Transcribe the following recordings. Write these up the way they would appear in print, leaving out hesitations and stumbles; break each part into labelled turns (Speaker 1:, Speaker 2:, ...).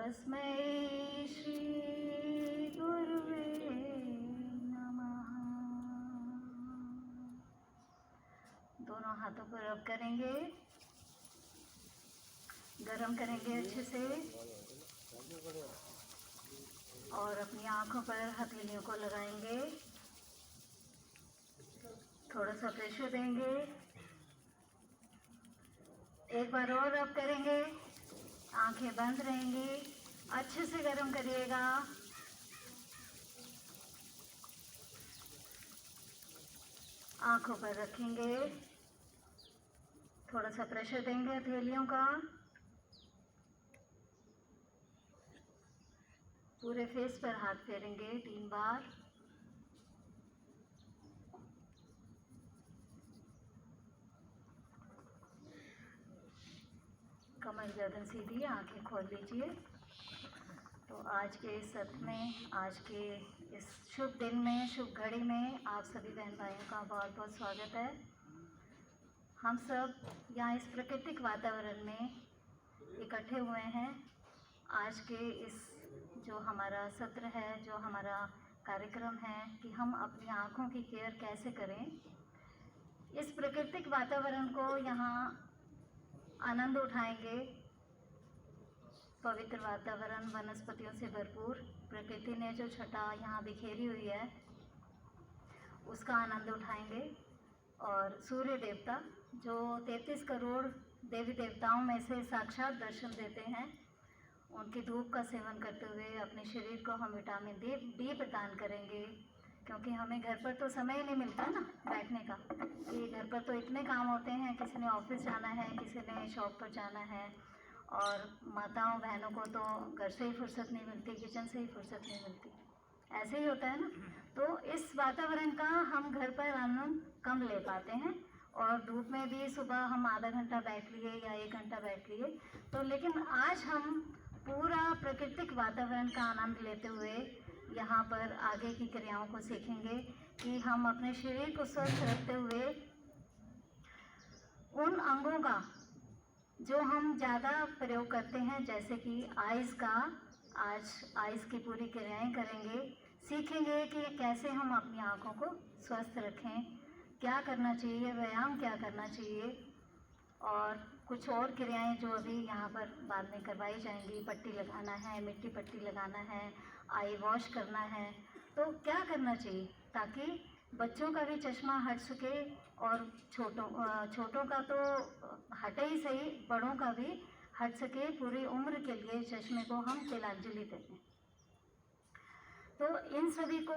Speaker 1: तस्मै श्री गुरुवे नमः। दोनों हाथों को रब करेंगे, गरम करेंगे अच्छे से और अपनी आंखों पर हथेलियों को लगाएंगे। थोड़ा सा प्रेशर देंगे, एक बार और रब करेंगे, आंखें बंद रहेंगी, अच्छे से गर्म करिएगा। आंखों पर रखेंगे, थोड़ा सा प्रेशर देंगे हथेलियों का, पूरे फेस पर हाथ फेरेंगे 3 बार। कमर गर्दन सीधी, आंखें खोल लीजिए। तो आज के इस सत्र में, आज के इस शुभ दिन में, शुभ घड़ी में आप सभी बहन भाइयों का बहुत बहुत स्वागत है। हम सब यहाँ इस प्राकृतिक वातावरण में इकट्ठे हुए हैं। आज के इस जो हमारा सत्र है, जो हमारा कार्यक्रम है कि हम अपनी आँखों की केयर कैसे करें, इस प्राकृतिक वातावरण को यहाँ आनंद उठाएंगे। पवित्र वातावरण, वनस्पतियों से भरपूर, प्रकृति ने जो छटा यहाँ बिखेरी हुई है उसका आनंद उठाएंगे। और सूर्य देवता जो 33 करोड़ देवी देवताओं में से साक्षात दर्शन देते हैं, उनकी धूप का सेवन करते हुए अपने शरीर को हम विटामिन डी प्रदान करेंगे। क्योंकि हमें घर पर तो समय ही नहीं मिलता ना बैठने का, कि घर पर तो इतने काम होते हैं, किसी ने ऑफिस जाना है, किसी ने शॉप पर जाना है, और माताओं बहनों को तो घर से ही फुर्सत नहीं मिलती, किचन से ही फुर्सत नहीं मिलती, ऐसे ही होता है ना। तो इस वातावरण का हम घर पर आनंद कम ले पाते हैं, और धूप में भी सुबह हम आधा घंटा बैठ लिए या 1 घंटा बैठ लिए तो, लेकिन आज हम पूरा प्राकृतिक वातावरण का आनंद लेते हुए यहाँ पर आगे की क्रियाओं को सीखेंगे कि हम अपने शरीर को स्वस्थ रखते हुए उन अंगों का जो हम ज़्यादा प्रयोग करते हैं, जैसे कि आइज़ का, आज आइज़ की पूरी क्रियाएं करेंगे, सीखेंगे कि कैसे हम अपनी आँखों को स्वस्थ रखें, क्या करना चाहिए, व्यायाम क्या करना चाहिए, और कुछ और क्रियाएं जो अभी यहाँ पर बाद में करवाई जाएंगी। पट्टी लगाना है, मिट्टी पट्टी लगाना है, आई वॉश करना है, तो क्या करना चाहिए ताकि बच्चों का भी चश्मा हट सके और छोटों का तो हटे ही सही, बड़ों का भी हट सके। पूरी उम्र के लिए चश्मे को हम तिलांजलि देते हैं। तो इन सभी को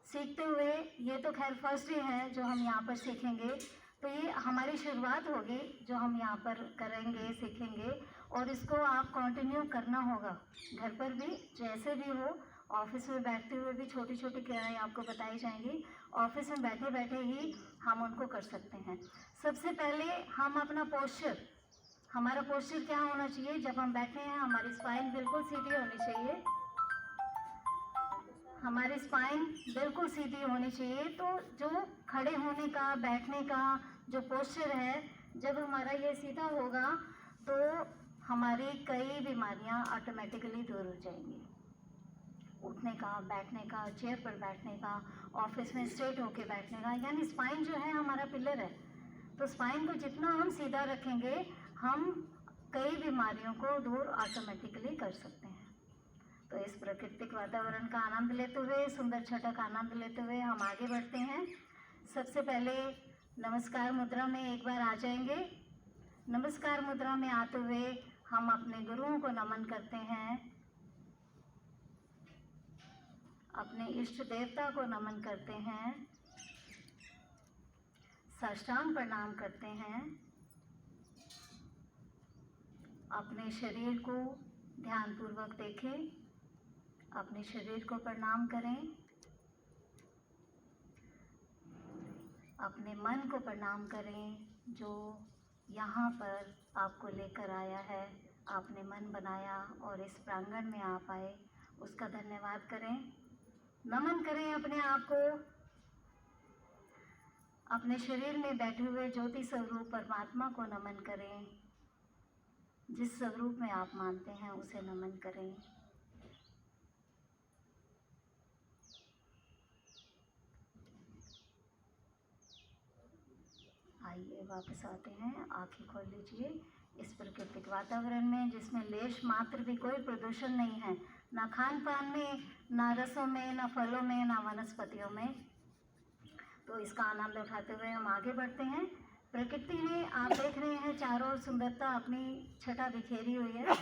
Speaker 1: सीखते हुए, ये तो खैर फर्स्ट डे है जो हम यहाँ पर सीखेंगे, तो ये हमारी शुरुआत होगी जो हम यहाँ पर करेंगे, सीखेंगे, और इसको आप कंटिन्यू करना होगा घर पर भी, जैसे भी हो। ऑफिस में बैठते हुए भी छोटी छोटी क्रियाएं आपको बताई जाएंगी, ऑफिस में बैठे बैठे ही हम उनको कर सकते हैं। सबसे पहले हम अपना पोस्चर, हमारा पोस्चर क्या होना चाहिए, जब हम बैठे हैं हमारी स्पाइन बिल्कुल सीधी होनी चाहिए, हमारी स्पाइन बिल्कुल सीधी होनी चाहिए। तो जो खड़े होने का, बैठने का जो पोस्चर है, जब हमारा ये सीधा होगा तो हमारी कई बीमारियां ऑटोमेटिकली दूर हो जाएंगी। उठने का, बैठने का, चेयर पर बैठने का, ऑफिस में स्ट्रेट होके बैठने का, यानी स्पाइन जो है हमारा पिलर है। तो स्पाइन को जितना हम सीधा रखेंगे, हम कई बीमारियों को दूर ऑटोमेटिकली कर सकते हैं। तो इस प्राकृतिक वातावरण का आनंद लेते हुए, सुंदर छटा का आनंद लेते हुए हम आगे बढ़ते हैं। सबसे पहले नमस्कार मुद्रा में एक बार आ जाएंगे। नमस्कार मुद्रा में आते हुए हम अपने गुरुओं को नमन करते हैं, अपने इष्ट देवता को नमन करते हैं, साष्टांग प्रणाम करते हैं, अपने शरीर को ध्यानपूर्वक देखें, अपने शरीर को प्रणाम करें, अपने मन को प्रणाम करें जो यहाँ पर आपको लेकर आया है, आपने मन बनाया और इस प्रांगण में आप आए, उसका धन्यवाद करें। नमन करें अपने आप को, अपने शरीर में बैठे हुए ज्योति स्वरूप परमात्मा को नमन करें। जिस स्वरूप में आप मानते हैं उसे नमन करें। आइए वापस आते हैं, आंखें खोल लीजिए इस प्राकृतिक वातावरण में जिसमें लेश मात्र भी कोई प्रदूषण नहीं है, ना खान पान में, ना रसों में, ना फलों में, ना वनस्पतियों में। तो इसका आनंद उठाते हुए हम आगे बढ़ते हैं। प्रकृति ने, आप देख रहे हैं चारों ओर सुंदरता अपनी छटा बिखेरी हुई है।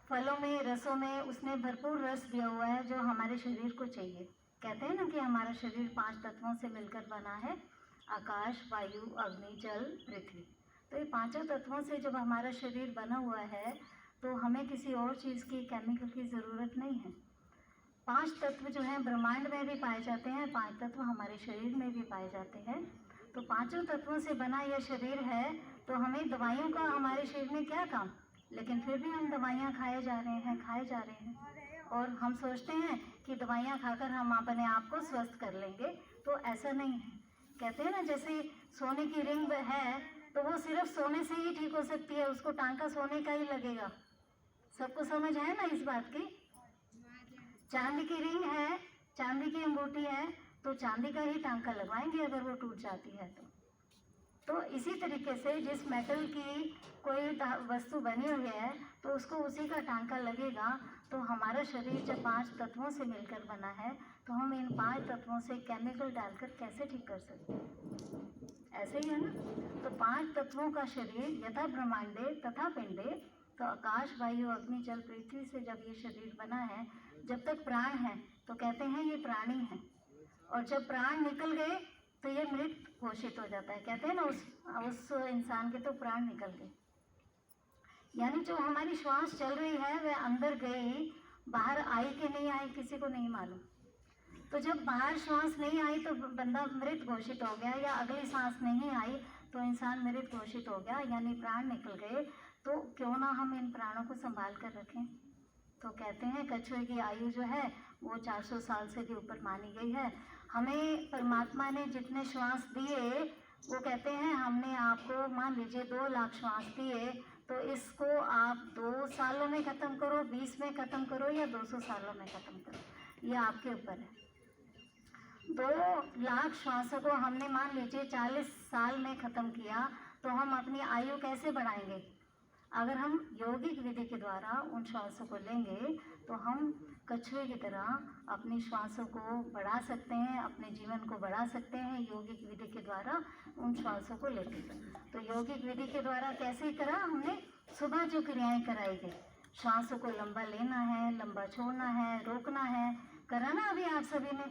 Speaker 1: फलों में, रसों में उसने भरपूर रस दिया हुआ है जो हमारे शरीर को चाहिए। कहते हैं ना कि हमारा शरीर 5 तत्वों से मिलकर बना है, आकाश, वायु, अग्नि, जल, पृथ्वी। तो ये पांचों तत्वों से जब हमारा शरीर बना हुआ है तो हमें किसी और चीज़ की, केमिकल की ज़रूरत नहीं है। 5 तत्व जो हैं ब्रह्मांड में भी पाए जाते हैं, 5 तत्व हमारे शरीर में भी पाए जाते हैं। तो पांचों तत्वों से बना यह शरीर है, तो हमें दवाइयों का हमारे शरीर में क्या काम, लेकिन फिर भी हम दवाइयाँ खाए जा रहे हैं। और हम सोचते हैं कि दवाइयाँ खाकर हम अपने आप को स्वस्थ कर लेंगे, तो ऐसा नहीं है। कहते हैं ना, जैसे सोने की रिंग है तो वो सिर्फ सोने से ही ठीक हो सकती है, उसको टांका सोने का ही लगेगा। सबको समझ है ना इस बात की? चांदी की रिंग है, चांदी की अंगूठी है, तो चांदी का ही टांका लगवाएंगे अगर वो टूट जाती है तो इसी तरीके से जिस मेटल की कोई वस्तु बनी हुई है तो उसको उसी का टांका लगेगा। तो हमारा शरीर जब 5 तत्वों से मिलकर बना है तो हम इन 5 तत्वों से केमिकल डालकर कैसे ठीक कर सकते हैं? ऐसे ही है ना। तो 5 तत्वों का शरीर यथा ब्रह्मांडे तथा पिंडे, तो आकाश, वायु, अग्नि, जल, पृथ्वी से जब ये शरीर बना है, जब तक प्राण है तो कहते हैं ये प्राणी है, और जब प्राण निकल गए तो ये मृत घोषित हो जाता है। कहते हैं ना उस इंसान के तो प्राण निकल गए, यानी जो हमारी श्वास चल रही है वह अंदर गई, बाहर आई कि नहीं आई किसी को नहीं मालूम। तो जब बाहर श्वास नहीं आई तो बंदा मृत घोषित हो गया, या अगली सांस नहीं आई तो इंसान मृत घोषित हो गया, यानी प्राण निकल गए। तो क्यों ना हम इन प्राणों को संभाल कर रखें। तो कहते हैं कछुए की आयु जो है वो 400 साल से भी ऊपर मानी गई है। हमें परमात्मा ने जितने श्वास दिए, वो कहते हैं हमने आपको मान लीजिए 2 लाख श्वास दिए, तो इसको आप 2 सालों में ख़त्म करो, 20 में ख़त्म करो, या 200 सालों में ख़त्म करो, ये आपके ऊपर है। 2 लाख श्वासों को हमने मान लीजिए 40 साल में ख़त्म किया, तो हम अपनी आयु कैसे बढ़ाएंगे? अगर हम यौगिक विधि के द्वारा उन श्वासों को लेंगे तो हम कछुए की तरह अपनी श्वासों को बढ़ा सकते हैं, अपने जीवन को बढ़ा सकते हैं यौगिक विधि के द्वारा उन श्वासों को लेकर। तो यौगिक विधि के द्वारा कैसे करा हमने? सुबह जो क्रियाएं कराई गई, श्वासों को लंबा लेना है, लंबा छोड़ना है, रोकना है, करा ना अभी आप सभी ने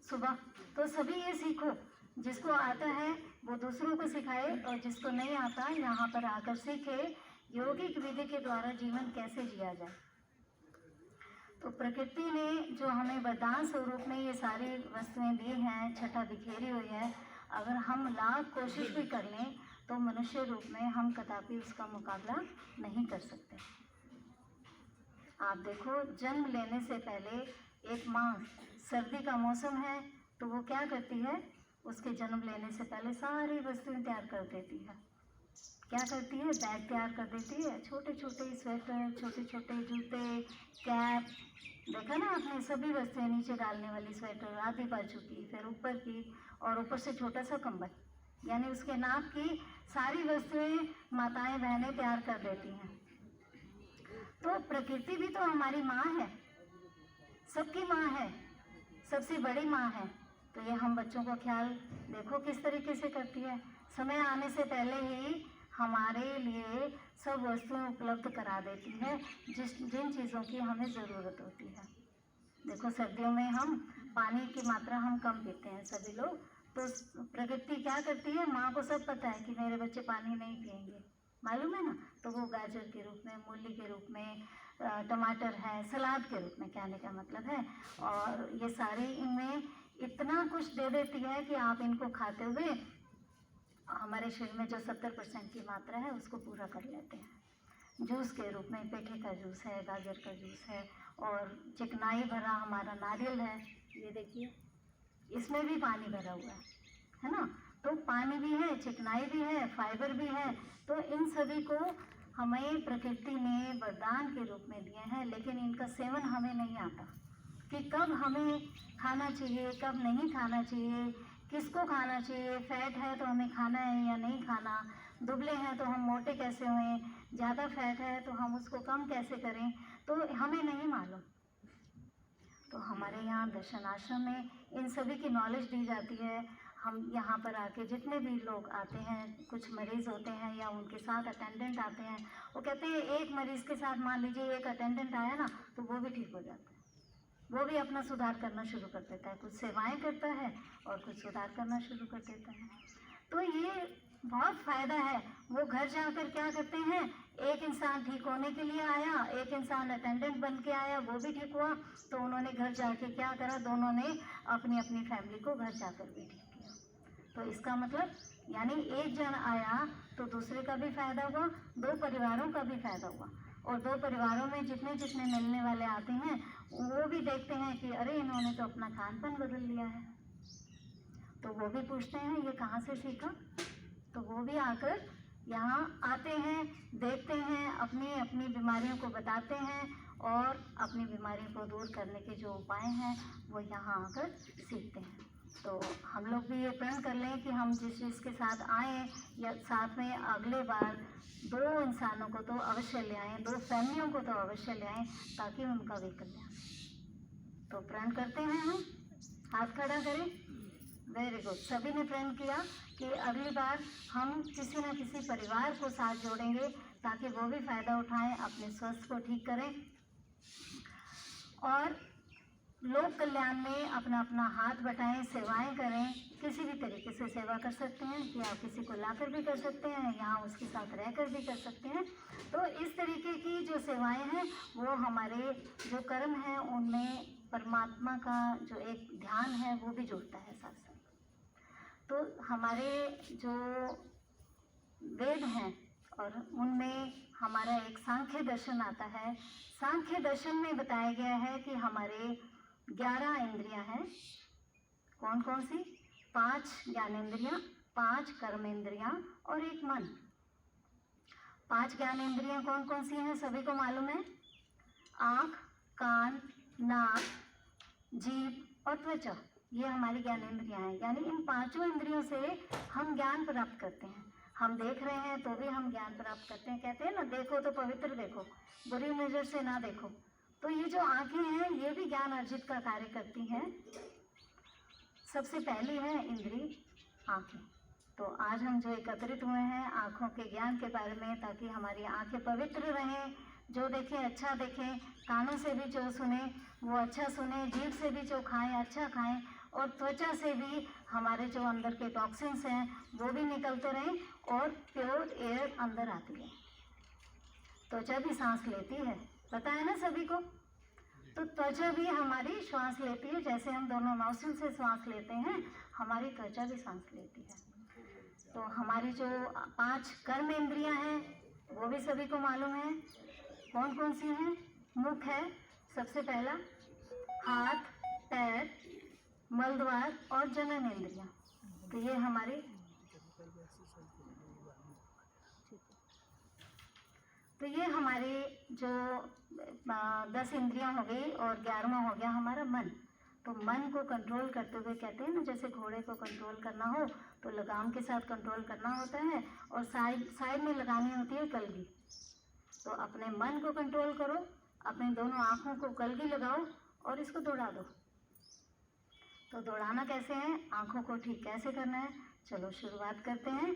Speaker 1: सुबह। तो सभी ये सीखो, जिसको आता है वो दूसरों को सिखाए, और जिसको नहीं आता यहाँ पर आकर सीखे यौगिक विधि के द्वारा जीवन कैसे जिया जाए। तो प्रकृति ने जो हमें वरदान स्वरूप में ये सारी वस्तुएं दी हैं, छटा बिखेरी हुई है, अगर हम लाख कोशिश भी कर लें तो मनुष्य रूप में हम कदापि उसका मुकाबला नहीं कर सकते। आप देखो, जन्म लेने से पहले एक माँ, सर्दी का मौसम है तो वो क्या करती है, उसके जन्म लेने से पहले सारी वस्तुएं तैयार कर देती है। क्या करती है? बैग तैयार कर देती है, छोटे छोटे स्वेटर, छोटे छोटे जूते, कैप, देखा ना आपने, सभी वस्तुएं नीचे डालने वाली स्वेटर, आधी बाजू की, फिर ऊपर की, और ऊपर से छोटा सा कंबल, यानी उसके नाप की सारी वस्तुएं माताएं बहनें तैयार कर देती हैं। तो प्रकृति भी तो हमारी माँ है, सबकी माँ है, सबसे बड़ी माँ है। तो ये हम बच्चों का ख्याल देखो किस तरीके से करती है, समय आने से पहले ही हमारे लिए सब वस्तुएं उपलब्ध करा देती है जिन चीज़ों की हमें ज़रूरत होती है। देखो सर्दियों में हम पानी की मात्रा हम कम पीते हैं सभी लोग, तो प्रकृति क्या करती है, माँ को सब पता है कि मेरे बच्चे पानी नहीं पिएंगे, मालूम है ना। तो वो गाजर के रूप में, मूली के रूप में, टमाटर है, सलाद के रूप में, कहने का मतलब है, और ये सारे इनमें इतना कुछ दे देती है कि आप इनको खाते हुए हमारे शरीर में जो 70% की मात्रा है उसको पूरा कर लेते हैं। जूस के रूप में पेठे का जूस है, गाजर का जूस है, और चिकनाई भरा हमारा नारियल है, ये देखिए इसमें भी पानी भरा हुआ है ना। तो पानी भी है, चिकनाई भी है, फाइबर भी है, तो इन सभी को हमें प्रकृति ने वरदान के रूप में दिए हैं, लेकिन इनका सेवन हमें नहीं आता कि कब हमें खाना चाहिए, कब नहीं खाना चाहिए, किसको खाना चाहिए। फैट है तो हमें खाना है या नहीं खाना, दुबले हैं तो हम मोटे कैसे हुए, ज़्यादा फैट है तो हम उसको कम कैसे करें, तो हमें नहीं मालूम। तो हमारे यहाँ दर्शन आश्रम में इन सभी की नॉलेज दी जाती है। हम यहाँ पर आके जितने भी लोग आते हैं, कुछ मरीज़ होते हैं या उनके साथ अटेंडेंट आते हैं, वो कहते हैं एक मरीज़ के साथ मान लीजिए एक अटेंडेंट आया ना, तो वो भी ठीक हो जाता है, वो भी अपना सुधार करना शुरू कर देता है, कुछ सेवाएं करता है और कुछ सुधार करना शुरू कर देता है। तो ये बहुत फ़ायदा है। वो घर जाकर क्या करते हैं, एक इंसान ठीक होने के लिए आया, एक इंसान अटेंडेंट बन के आया, वो भी ठीक हुआ, तो उन्होंने घर जाके क्या करा, दोनों ने अपनी अपनी फैमिली को घर जाकर भी ठीक किया। तो इसका मतलब यानी एक जन आया तो दूसरे का भी फ़ायदा हुआ, दो परिवारों का भी फ़ायदा हुआ, और दो परिवारों में जितने जितने मिलने वाले आते हैं वो भी देखते हैं कि अरे इन्होंने तो अपना खान पान बदल लिया है, तो वो भी पूछते हैं ये कहाँ से सीखा। तो वो भी आकर यहाँ आते हैं, देखते हैं, अपनी अपनी बीमारियों को बताते हैं और अपनी बीमारियों को दूर करने के जो उपाय हैं वो यहाँ आकर सीखते हैं। तो हम लोग भी ये प्रण कर लें कि हम जिस जिसके साथ आएँ या साथ में अगले बार दो इंसानों को तो अवश्य ले आएँ, दो फैमिलियों को तो अवश्य ले आएँ, ताकि उनका भी कल्याण। तो प्रण करते हैं, हम हाथ खड़ा करें। वेरी गुड, सभी ने प्रण किया कि अगली बार हम किसी न किसी परिवार को साथ जोड़ेंगे ताकि वो भी फ़ायदा उठाएं, अपने स्वास्थ्य को ठीक करें और लोक कल्याण में अपना अपना हाथ बटाएं, सेवाएं करें। किसी भी तरीके से सेवा कर सकते हैं कि आप किसी को लाकर भी कर सकते हैं, यहाँ उसके साथ रहकर भी कर सकते हैं। तो इस तरीके की जो सेवाएं हैं वो हमारे जो कर्म हैं उनमें परमात्मा का जो एक ध्यान है वो भी जुड़ता है साथ साथ। तो हमारे जो वेद हैं और उनमें हमारा एक सांख्य दर्शन आता है। सांख्य दर्शन में बताया गया है कि हमारे 11 इंद्रियां हैं। कौन कौन सी? 5 ज्ञानेंद्रियां, 5 कर्मेंद्रियां और एक मन। 5 ज्ञानेंद्रियां कौन कौन सी हैं सभी को मालूम है? आँख, कान, नाक, जीभ और त्वचा, ये हमारी ज्ञानेंद्रियां हैं। यानी इन 5 इंद्रियों से हम ज्ञान प्राप्त करते हैं। हम देख रहे हैं तो भी हम ज्ञान प्राप्त करते हैं। कहते हैं ना, देखो तो पवित्र देखो, बुरी नज़र से ना देखो। तो ये जो आँखें हैं ये भी ज्ञान अर्जित का कार्य करती हैं। सबसे पहली है इंद्री आँखें। तो आज हम जो एकत्रित हुए हैं आँखों के ज्ञान के बारे में, ताकि हमारी आँखें पवित्र रहें, जो देखें अच्छा देखें, कानों से भी जो सुने वो अच्छा सुने, जीभ से भी जो खाएं अच्छा खाएं, और त्वचा से भी हमारे जो अंदर के टॉक्सिन्स हैं वो भी निकलते रहें और प्योर एयर अंदर आती है। त्वचा भी सांस लेती है, पता है ना सभी को। तो त्वचा भी हमारी श्वास लेती है, जैसे हम दोनों नौसिल से श्वास लेते हैं, हमारी त्वचा भी सांस लेती है। तो हमारी जो 5 कर्म इंद्रियां हैं वो भी सभी को मालूम है। कौन कौन सी हैं? मुख है सबसे पहला, हाथ, पैर, मलद्वार और जनन इंद्रियां। तो ये हमारी जो 10 इंद्रियां हो गई और 11वां हो गया हमारा मन। तो मन को कंट्रोल करते हुए, कहते हैं ना जैसे घोड़े को कंट्रोल करना हो तो लगाम के साथ कंट्रोल करना होता है और साइड में लगानी होती है कलगी। तो अपने मन को कंट्रोल करो, अपने दोनों आँखों को कलगी लगाओ और इसको दौड़ा दो। तो दौड़ाना कैसे है, आँखों को ठीक कैसे करना है, चलो शुरुआत करते हैं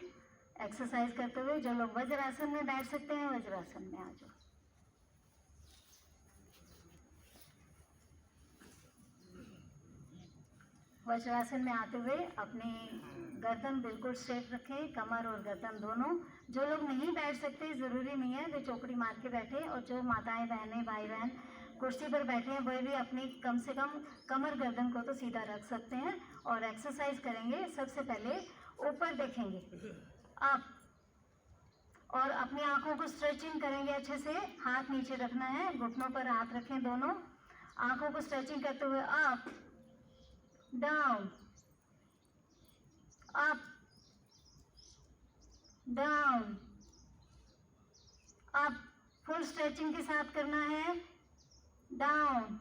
Speaker 1: एक्सरसाइज करते हुए। जो लोग वज्रासन में बैठ सकते हैं वज्रासन में आ जाओ। वज्रासन में आते हुए अपनी गर्दन बिल्कुल स्ट्रेट रखें, कमर और गर्दन दोनों। जो लोग नहीं बैठ सकते, ज़रूरी नहीं है वे चौकड़ी मार के बैठे, और जो माताएं बहनें भाई बहन कुर्सी पर बैठे हैं वह भी अपनी कम से कम कमर गर्दन को तो सीधा रख सकते हैं और एक्सरसाइज करेंगे। सबसे पहले ऊपर देखेंगे आप और अपनी आँखों को स्ट्रेचिंग करेंगे अच्छे से। हाथ नीचे रखना है, घुटनों पर हाथ रखें दोनों, आँखों को स्ट्रेचिंग करते हुए अप डाउन अप डाउन अब फुल स्ट्रेचिंग के साथ करना है। डाउन,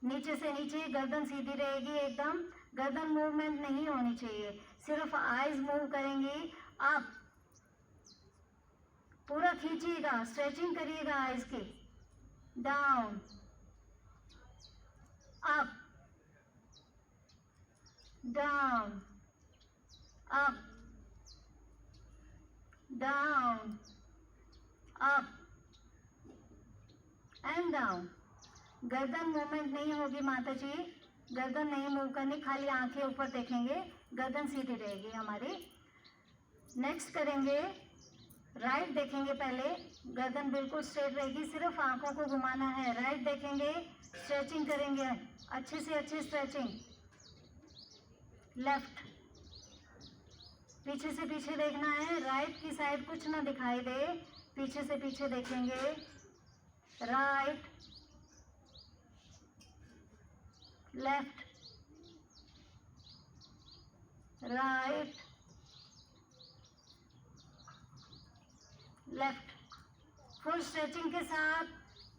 Speaker 1: नीचे से नीचे, गर्दन सीधी रहेगी एकदम, गर्दन मूवमेंट नहीं होनी चाहिए, सिर्फ आईज मूव करेंगी। अप, पूरा खींचिएगा, स्ट्रेचिंग करिएगा आईज की। Down, up, down, up, down, up and down. गर्दन मूवमेंट नहीं होगी माता जी, गर्दन नहीं मूव करनी, खाली आंखें ऊपर देखेंगे, गर्दन सीधी रहेगी हमारी। नेक्स्ट करेंगे राइट, देखेंगे पहले, गर्दन बिल्कुल स्ट्रेट रहेगी, सिर्फ आंखों को घुमाना है। राइट देखेंगे, स्ट्रेचिंग करेंगे, अच्छे से अच्छी स्ट्रेचिंग। लेफ्ट, पीछे से पीछे देखना है, राइट की साइड कुछ ना दिखाई दे, पीछे से पीछे देखेंगे। Right, left, right, left. Full stretching के साथ,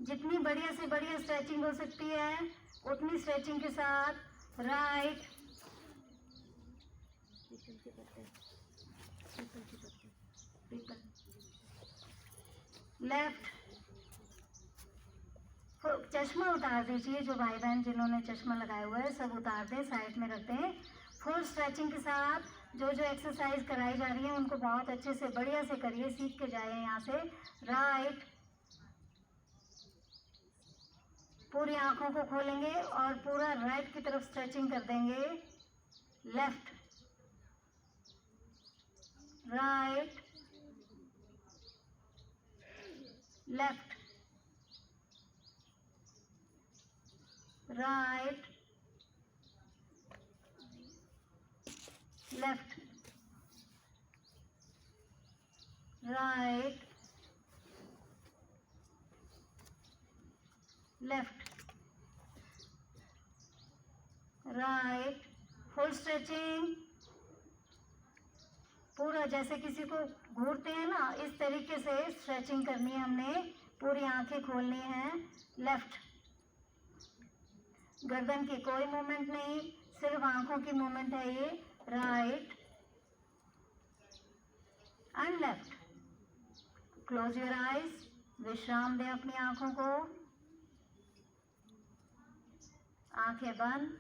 Speaker 1: जितनी बढ़िया से बढ़िया स्ट्रेचिंग हो सकती है उतनी स्ट्रेचिंग के साथ। Right, left. चश्मा उतार दीजिए, जो भाई बहन जिन्होंने चश्मा लगाया हुआ है सब उतार दें, साइड में रख दें। फुल स्ट्रेचिंग के साथ जो जो एक्सरसाइज कराई जा रही है उनको बहुत अच्छे से बढ़िया से करिए, सीख के जाए यहाँ से। राइट, पूरी आंखों को खोलेंगे और पूरा राइट की तरफ स्ट्रेचिंग कर देंगे। Left, right, left, right, left, right, left, right. Full stretching, पूरा जैसे किसी को घूरते हैं ना, इस तरीके से स्ट्रेचिंग करनी है हमने, पूरी आंखें खोलनी है। लेफ्ट, गर्दन की कोई मूवमेंट नहीं, सिर्फ आंखों की मूवमेंट है ये। Right and left. Close your eyes, विश्राम दें अपनी आंखों को, आंखें बंद।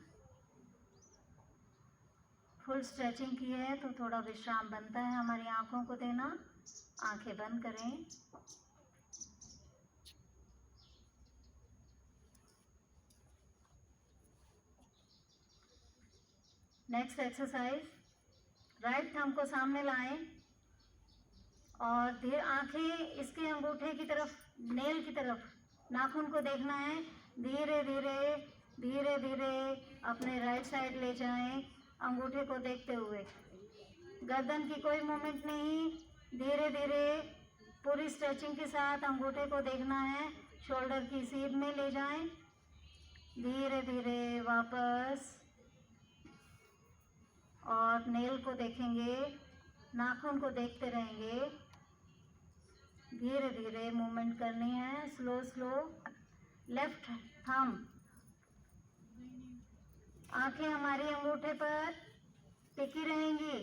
Speaker 1: फुल स्ट्रेचिंग की है तो थोड़ा विश्राम बनता है हमारी आंखों को देना। आंखें बंद करें। नेक्स्ट एक्सरसाइज, राइट थंब को सामने लाएं और धीरे आंखें इसके अंगूठे की तरफ, नेल की तरफ, नाखून को देखना है। धीरे धीरे धीरे धीरे अपने राइट साइड ले जाएं, अंगूठे को देखते हुए। गर्दन की कोई मूवमेंट नहीं, धीरे धीरे पूरी स्ट्रेचिंग के साथ अंगूठे को देखना है। शोल्डर की सीध में ले जाएं, धीरे धीरे वापस, और नेल को देखेंगे, नाखून को देखते रहेंगे। धीरे धीरे मूवमेंट करनी है, स्लो स्लो। लेफ्ट थंब, आंखें हमारी अंगूठे पर टिकी रहेंगी,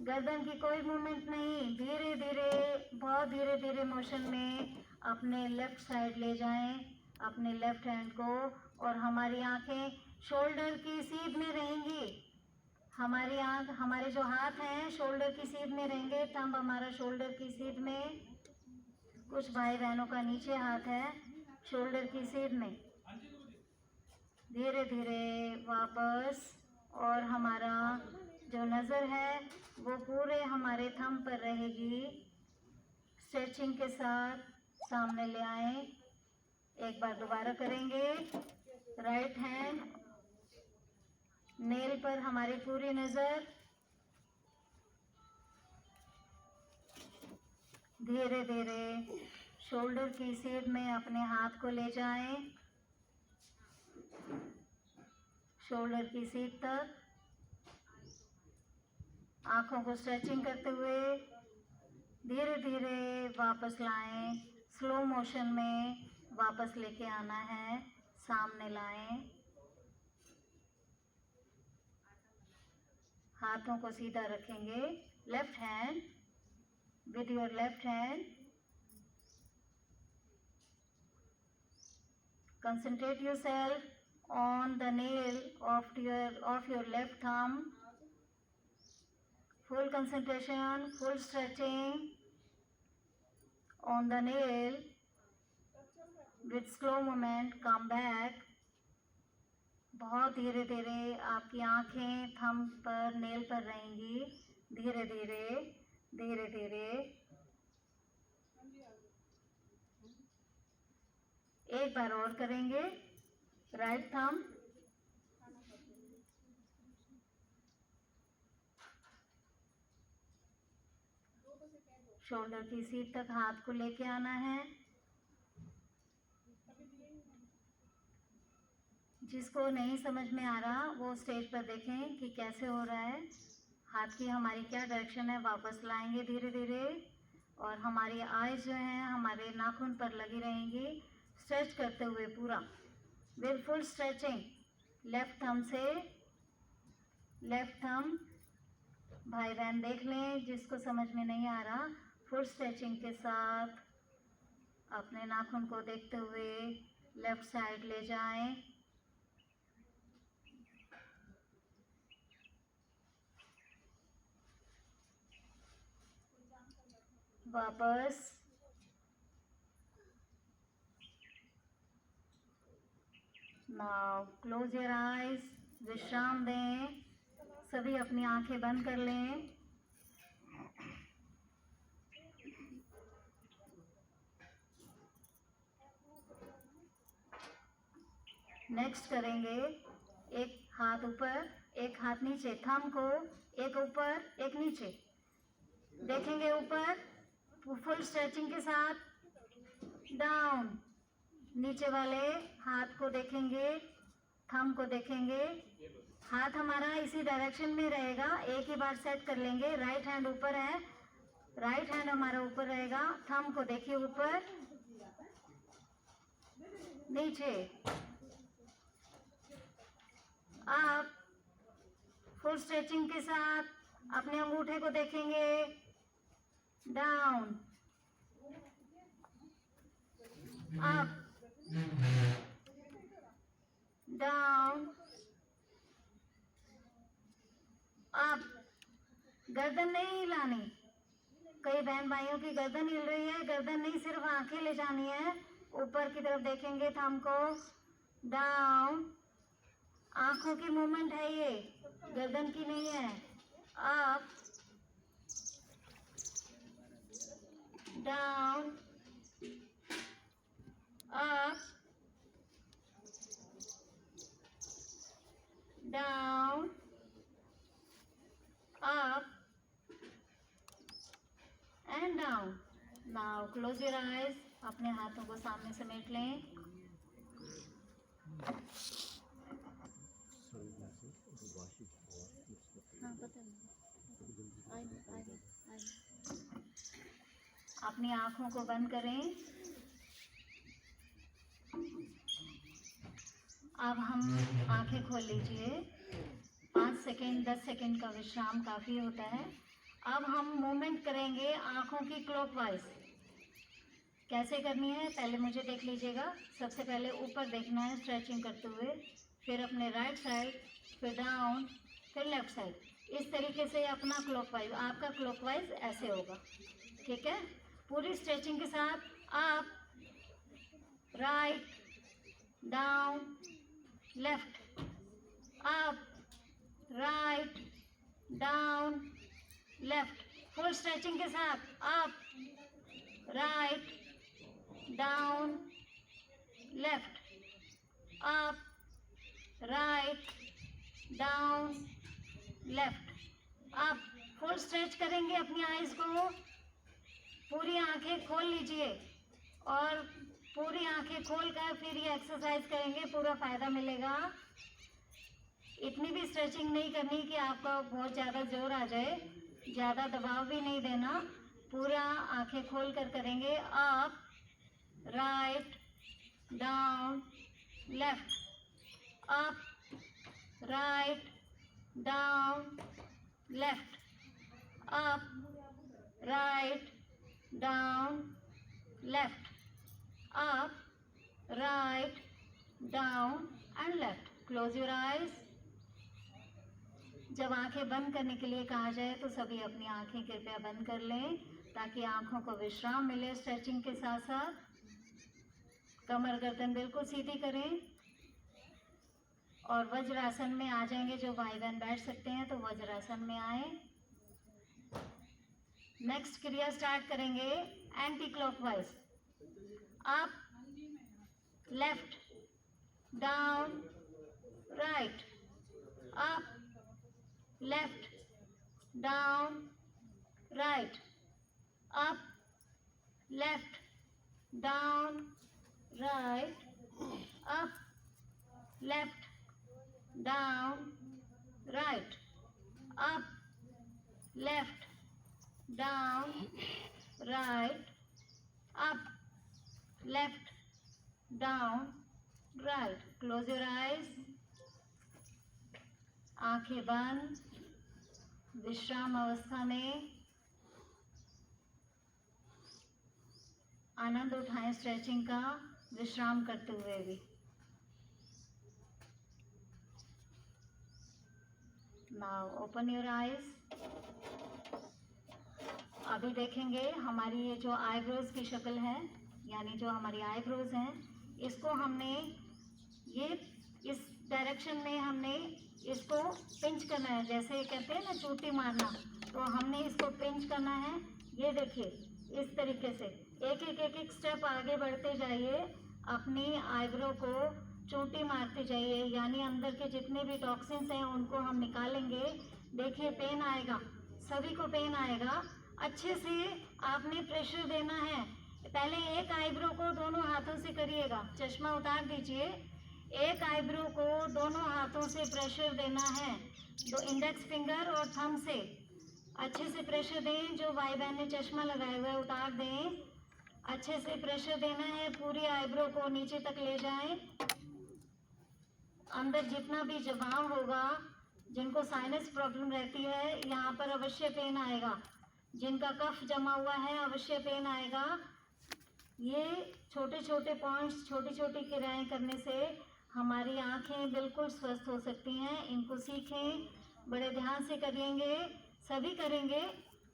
Speaker 1: गर्दन की कोई मूवमेंट नहीं। धीरे धीरे, बहुत धीरे धीरे मोशन में अपने लेफ्ट साइड ले जाएं अपने लेफ्ट हैंड को, और हमारी आंखें शोल्डर की सीध में रहेंगी। हमारी आंख, हमारे जो हाथ हैं शोल्डर की सीध में रहेंगे, थंब हमारा शोल्डर की सीध में। कुछ भाई बहनों का नीचे हाथ है शोल्डर की सीध में। धीरे धीरे वापस, और हमारा जो नज़र है वो पूरे हमारे थंब पर रहेगी। स्ट्रेचिंग के साथ सामने ले आएं। एक बार दोबारा करेंगे। राइट हैंड नेल पर हमारी पूरी नज़र। धीरे धीरे शोल्डर की सीध में अपने हाथ को ले जाएं, शोल्डर की सीध तक। आंखों को स्ट्रेचिंग करते हुए धीरे धीरे वापस लाएं स्लो मोशन में वापस लेके आना है, सामने लाएं, हाथों को सीधा रखेंगे, left hand with your left hand, concentrate yourself on the nail of your left thumb, full concentration, full stretching on the nail with slow movement, come back. बहुत धीरे धीरे आपकी आंखें थंब पर, नेल पर रहेंगी, धीरे धीरे धीरे धीरे। एक बार और करेंगे, राइट थंब, शोल्डर की सीट तक हाथ को लेके आना है। जिसको नहीं समझ में आ रहा वो स्टेज पर देखें कि कैसे हो रहा है। हाथ की हमारी क्या डायरेक्शन है, वापस लाएंगे धीरे धीरे, और हमारी आईज जो हैं हमारे नाखून पर लगी रहेंगी, स्ट्रेच करते हुए पूरा, with full stretching. Left thumb से, लेफ्ट थंब, भाई बहन देख लें जिसको समझ में नहीं आ रहा, फुल स्ट्रेचिंग के साथ अपने नाखून को देखते हुए लेफ्ट साइड ले जाएं। वापस, नाउ क्लोज योर आइज, विश्राम दें, सभी अपनी आंखें बंद कर लें। नेक्स्ट करेंगे, एक हाथ ऊपर एक हाथ नीचे, थंब को एक ऊपर एक नीचे देखेंगे, ऊपर फुल स्ट्रेचिंग के साथ, डाउन, नीचे वाले हाथ को देखेंगे, थंब को देखेंगे, हाथ हमारा इसी डायरेक्शन में रहेगा, एक ही बार सेट कर लेंगे। राइट हैंड ऊपर है, राइट हैंड हमारा ऊपर रहेगा, थंब को देखिए ऊपर नीचे, आप फुल स्ट्रेचिंग के साथ अपने अंगूठे को देखेंगे, डाउन, अप, डाउन, अप। गर्दन नहीं हिलानी, कई बहन भाइयों की गर्दन हिल रही है, गर्दन नहीं, सिर्फ आंखें ले जानी है, ऊपर की तरफ देखेंगे थंब को, डाउन, आंखों की मूवमेंट है ये, गर्दन की नहीं है, up, down, up, down, up and down. Now close your eyes, अपने हाथों को सामने समेट लें। अपनी आंखों को बंद करें। अब हम आंखें खोल लीजिए, 5 सेकेंड 10 सेकेंड का विश्राम काफ़ी होता है। अब हम मूवमेंट करेंगे आंखों की क्लॉकवाइज। कैसे करनी है पहले मुझे देख लीजिएगा। सबसे पहले ऊपर देखना है स्ट्रेचिंग करते हुए, फिर अपने राइट साइड, फिर डाउन, फिर लेफ्ट साइड। इस तरीके से अपना क्लॉकवाइज, आपका क्लॉकवाइज ऐसे होगा, ठीक है। पूरी स्ट्रेचिंग के साथ आप right, down, left, up, right, down, left, full stretching के साथ up, right, down, left, up, right, down, left, up. Full stretch करेंगे अपनी आईज को, पूरी आंखें खोल लीजिए और पूरी आंखें खोलकर फिर ये एक्सरसाइज करेंगे, पूरा फायदा मिलेगा। इतनी भी स्ट्रेचिंग नहीं करनी कि आपका बहुत ज़्यादा जोर आ जाए, ज़्यादा दबाव भी नहीं देना, पूरा आंखें खोल कर करेंगे। Up, right, down, left, up, right, down, left, up, right, down, left, up, right, down and left. Close your eyes. जब आंखें बंद करने के लिए कहा जाए तो सभी अपनी आंखें कृपया बंद कर लें ताकि आंखों को विश्राम मिले। स्ट्रेचिंग के साथ साथ कमर गर्दन बिल्कुल सीधी करें और वज्रासन में आ जाएंगे। जो भाई बहन बैठ सकते हैं तो वज्रासन में आए। नेक्स्ट क्रिया स्टार्ट करेंगे anti clockwise. Up, left, down, right, up, left, down, right, up, left, down, right, up, left, down, right, up, left, down, right, up, left, down, right. Close your eyes. आंखें बंद। विश्राम अवस्था में आनंद उठाएं stretching का, विश्राम करते हुए भी। Now open your eyes. अभी देखेंगे हमारी ये जो आईब्रोज की शक्ल है, यानी जो हमारी आईब्रोज हैं, इसको हमने ये इस डायरेक्शन में हमने इसको पिंच करना है। जैसे कहते हैं ना चोटी मारना, तो हमने इसको पिंच करना है। ये देखिए इस तरीके से एक एक स्टेप आगे बढ़ते जाइए, अपनी आईब्रो को चोटी मारते जाइए, यानी अंदर के जितने भी टॉक्सिन्स हैं उनको हम निकालेंगे। देखिए पेन आएगा, सभी को पेन आएगा। अच्छे से आपने प्रेशर देना है। पहले एक आईब्रो को दोनों हाथों से करिएगा। चश्मा उतार दीजिए। एक आईब्रो को दोनों हाथों से प्रेशर देना है, दो इंडेक्स फिंगर और थंब से अच्छे से प्रेशर दें। जो भाई बहन ने चश्मा लगाया हुआ है उतार दें। अच्छे से प्रेशर देना है, पूरी आईब्रो को नीचे तक ले जाएं। अंदर जितना भी जमाव होगा, जिनको साइनस प्रॉब्लम रहती है, यहाँ पर अवश्य पेन आएगा। जिनका कफ जमा हुआ है अवश्य पेन आएगा। ये छोटे छोटे पॉइंट्स, छोटी छोटी क्रियाएं करने से हमारी आंखें बिल्कुल स्वस्थ हो सकती हैं। इनको सीखें, बड़े ध्यान से करेंगे, सभी करेंगे।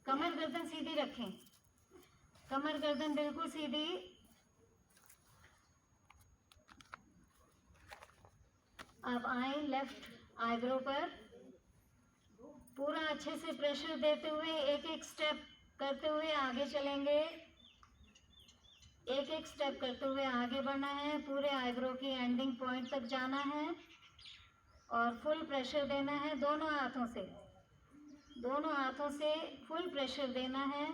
Speaker 1: कमर गर्दन सीधी रखें, कमर गर्दन बिल्कुल सीधी। अब आए लेफ्ट आईब्रो पर, पूरा अच्छे से प्रेशर देते हुए एक एक स्टेप करते हुए आगे चलेंगे। एक एक स्टेप करते हुए आगे बढ़ना है, पूरे आईब्रो की एंडिंग पॉइंट तक जाना है और फुल प्रेशर देना है दोनों हाथों से। दोनों हाथों से फुल प्रेशर देना है।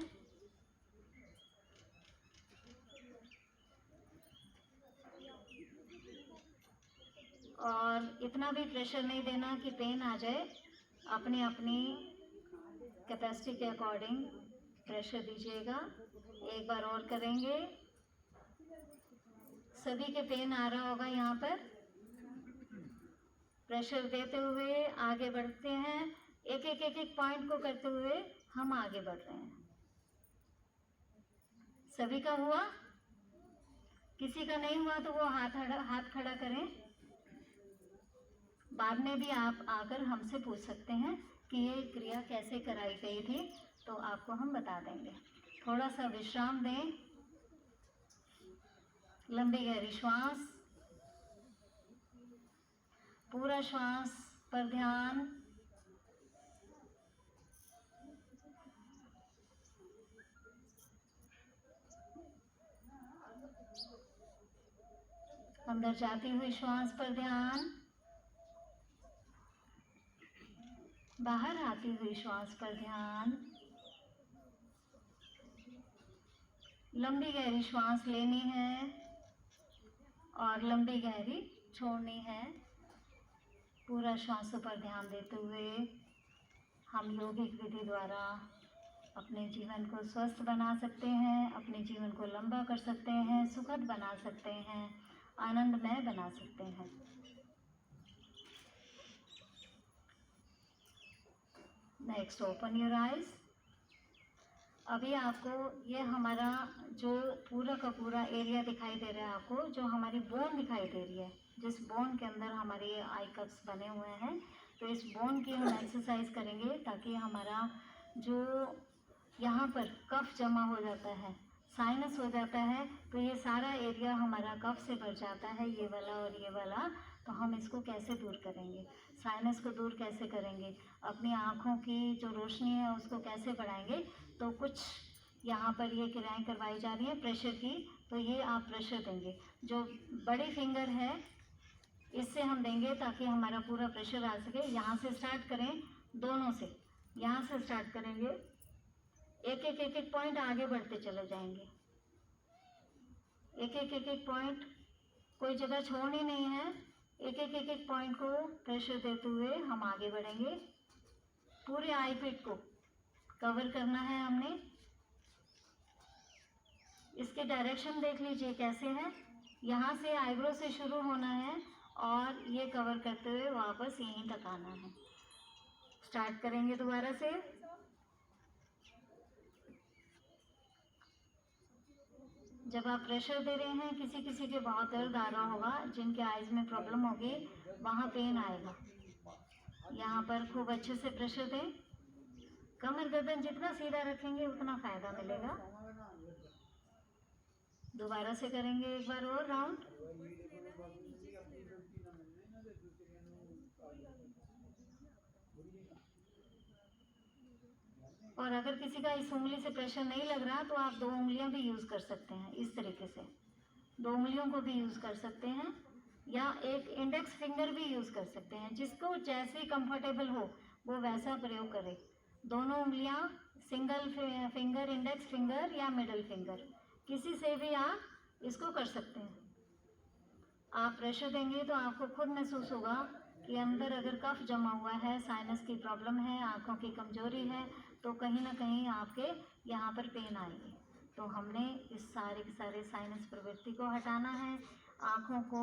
Speaker 1: और इतना भी प्रेशर नहीं देना कि पेन आ जाए। अपनी अपनी कैपेसिटी के अकॉर्डिंग प्रेशर दीजिएगा। एक बार और करेंगे। सभी के पेन आ रहा होगा यहाँ पर। प्रेशर देते हुए आगे बढ़ते हैं। एक एक पॉइंट को करते हुए हम आगे बढ़ रहे हैं। सभी का हुआ? किसी का नहीं हुआ तो वो हाथ खड़ा करें। बाद में भी आप आकर हमसे पूछ सकते हैं कि ये क्रिया कैसे कराई गई थी, तो आपको हम बता देंगे। थोड़ा सा विश्राम दें। लंबी गहरी श्वास, पूरा श्वास पर ध्यान। अंदर जाती हुई श्वास पर ध्यान, बाहर आती हुई श्वास पर ध्यान। लंबी गहरी श्वास लेनी है और लंबी गहरी छोड़नी है। पूरा श्वासों पर ध्यान देते हुए हम योगिक विधि द्वारा अपने जीवन को स्वस्थ बना सकते हैं, अपने जीवन को लंबा कर सकते हैं, सुखद बना सकते हैं, आनंदमय बना सकते हैं। Next, open your eyes. अभी आपको ये हमारा जो पूरा का पूरा एरिया दिखाई दे रहा है आपको, जो हमारी बोन दिखाई दे रही है, जिस बोन के अंदर हमारे आई कप्स बने हुए हैं, तो इस बोन की हम एक्सरसाइज करेंगे ताकि हमारा जो यहाँ पर कफ जमा हो जाता है, साइनस हो जाता है, तो ये सारा एरिया हमारा कफ से भर जाता है, ये वाला और ये वाला। तो हम इसको कैसे दूर करेंगे, साइनस को दूर कैसे करेंगे, अपनी आँखों की जो रोशनी है उसको कैसे बढ़ाएंगे। तो कुछ यहाँ पर ये क्रियाएं करवाई जा रही हैं प्रेशर की, तो ये आप प्रेशर देंगे। जो बड़ी फिंगर है इससे हम देंगे ताकि हमारा पूरा प्रेशर आ सके। यहाँ से स्टार्ट करें, दोनों से, यहाँ से स्टार्ट करेंगे, एक एक पॉइंट आगे बढ़ते चले जाएंगे, एक पॉइंट, कोई जगह छोड़नी नहीं है, एक पॉइंट को प्रेशर देते हुए हम आगे बढ़ेंगे। पूरे आई पिट को कवर करना है हमने। इसके डायरेक्शन देख लीजिए कैसे है, यहाँ से आईब्रो से शुरू होना है और ये कवर करते हुए वापस यहीं तक आना है। स्टार्ट करेंगे दोबारा से। जब आप प्रेशर दे रहे हैं, किसी किसी के बहुत दर्द आ रहा होगा, जिनके आइज़ में प्रॉब्लम होगी, वहाँ पेन आएगा। यहाँ पर खूब अच्छे से प्रेशर दें। कमर गर्दन जितना सीधा रखेंगे उतना फ़ायदा मिलेगा। दोबारा से करेंगे एक बार और राउंड। और अगर किसी का इस उंगली से प्रेशर नहीं लग रहा तो आप 2 उंगलियां भी यूज़ कर सकते हैं। इस तरीके से 2 उंगलियों को भी यूज़ कर सकते हैं, या एक इंडेक्स फिंगर भी यूज़ कर सकते हैं। जिसको जैसे कंफर्टेबल हो वो वैसा प्रयोग करें। दोनों उंगलियां, सिंगल फिंगर, इंडेक्स फिंगर या मिडल फिंगर, किसी से भी आप इसको कर सकते हैं। आप प्रेशर देंगे तो आपको खुद महसूस होगा कि अंदर अगर कफ जमा हुआ है, साइनस की प्रॉब्लम है, आँखों की कमजोरी है, तो कहीं ना कहीं आपके यहाँ पर पेन आएगी। तो हमने इस सारे के सारे साइनस प्रवृत्ति को हटाना है, आँखों को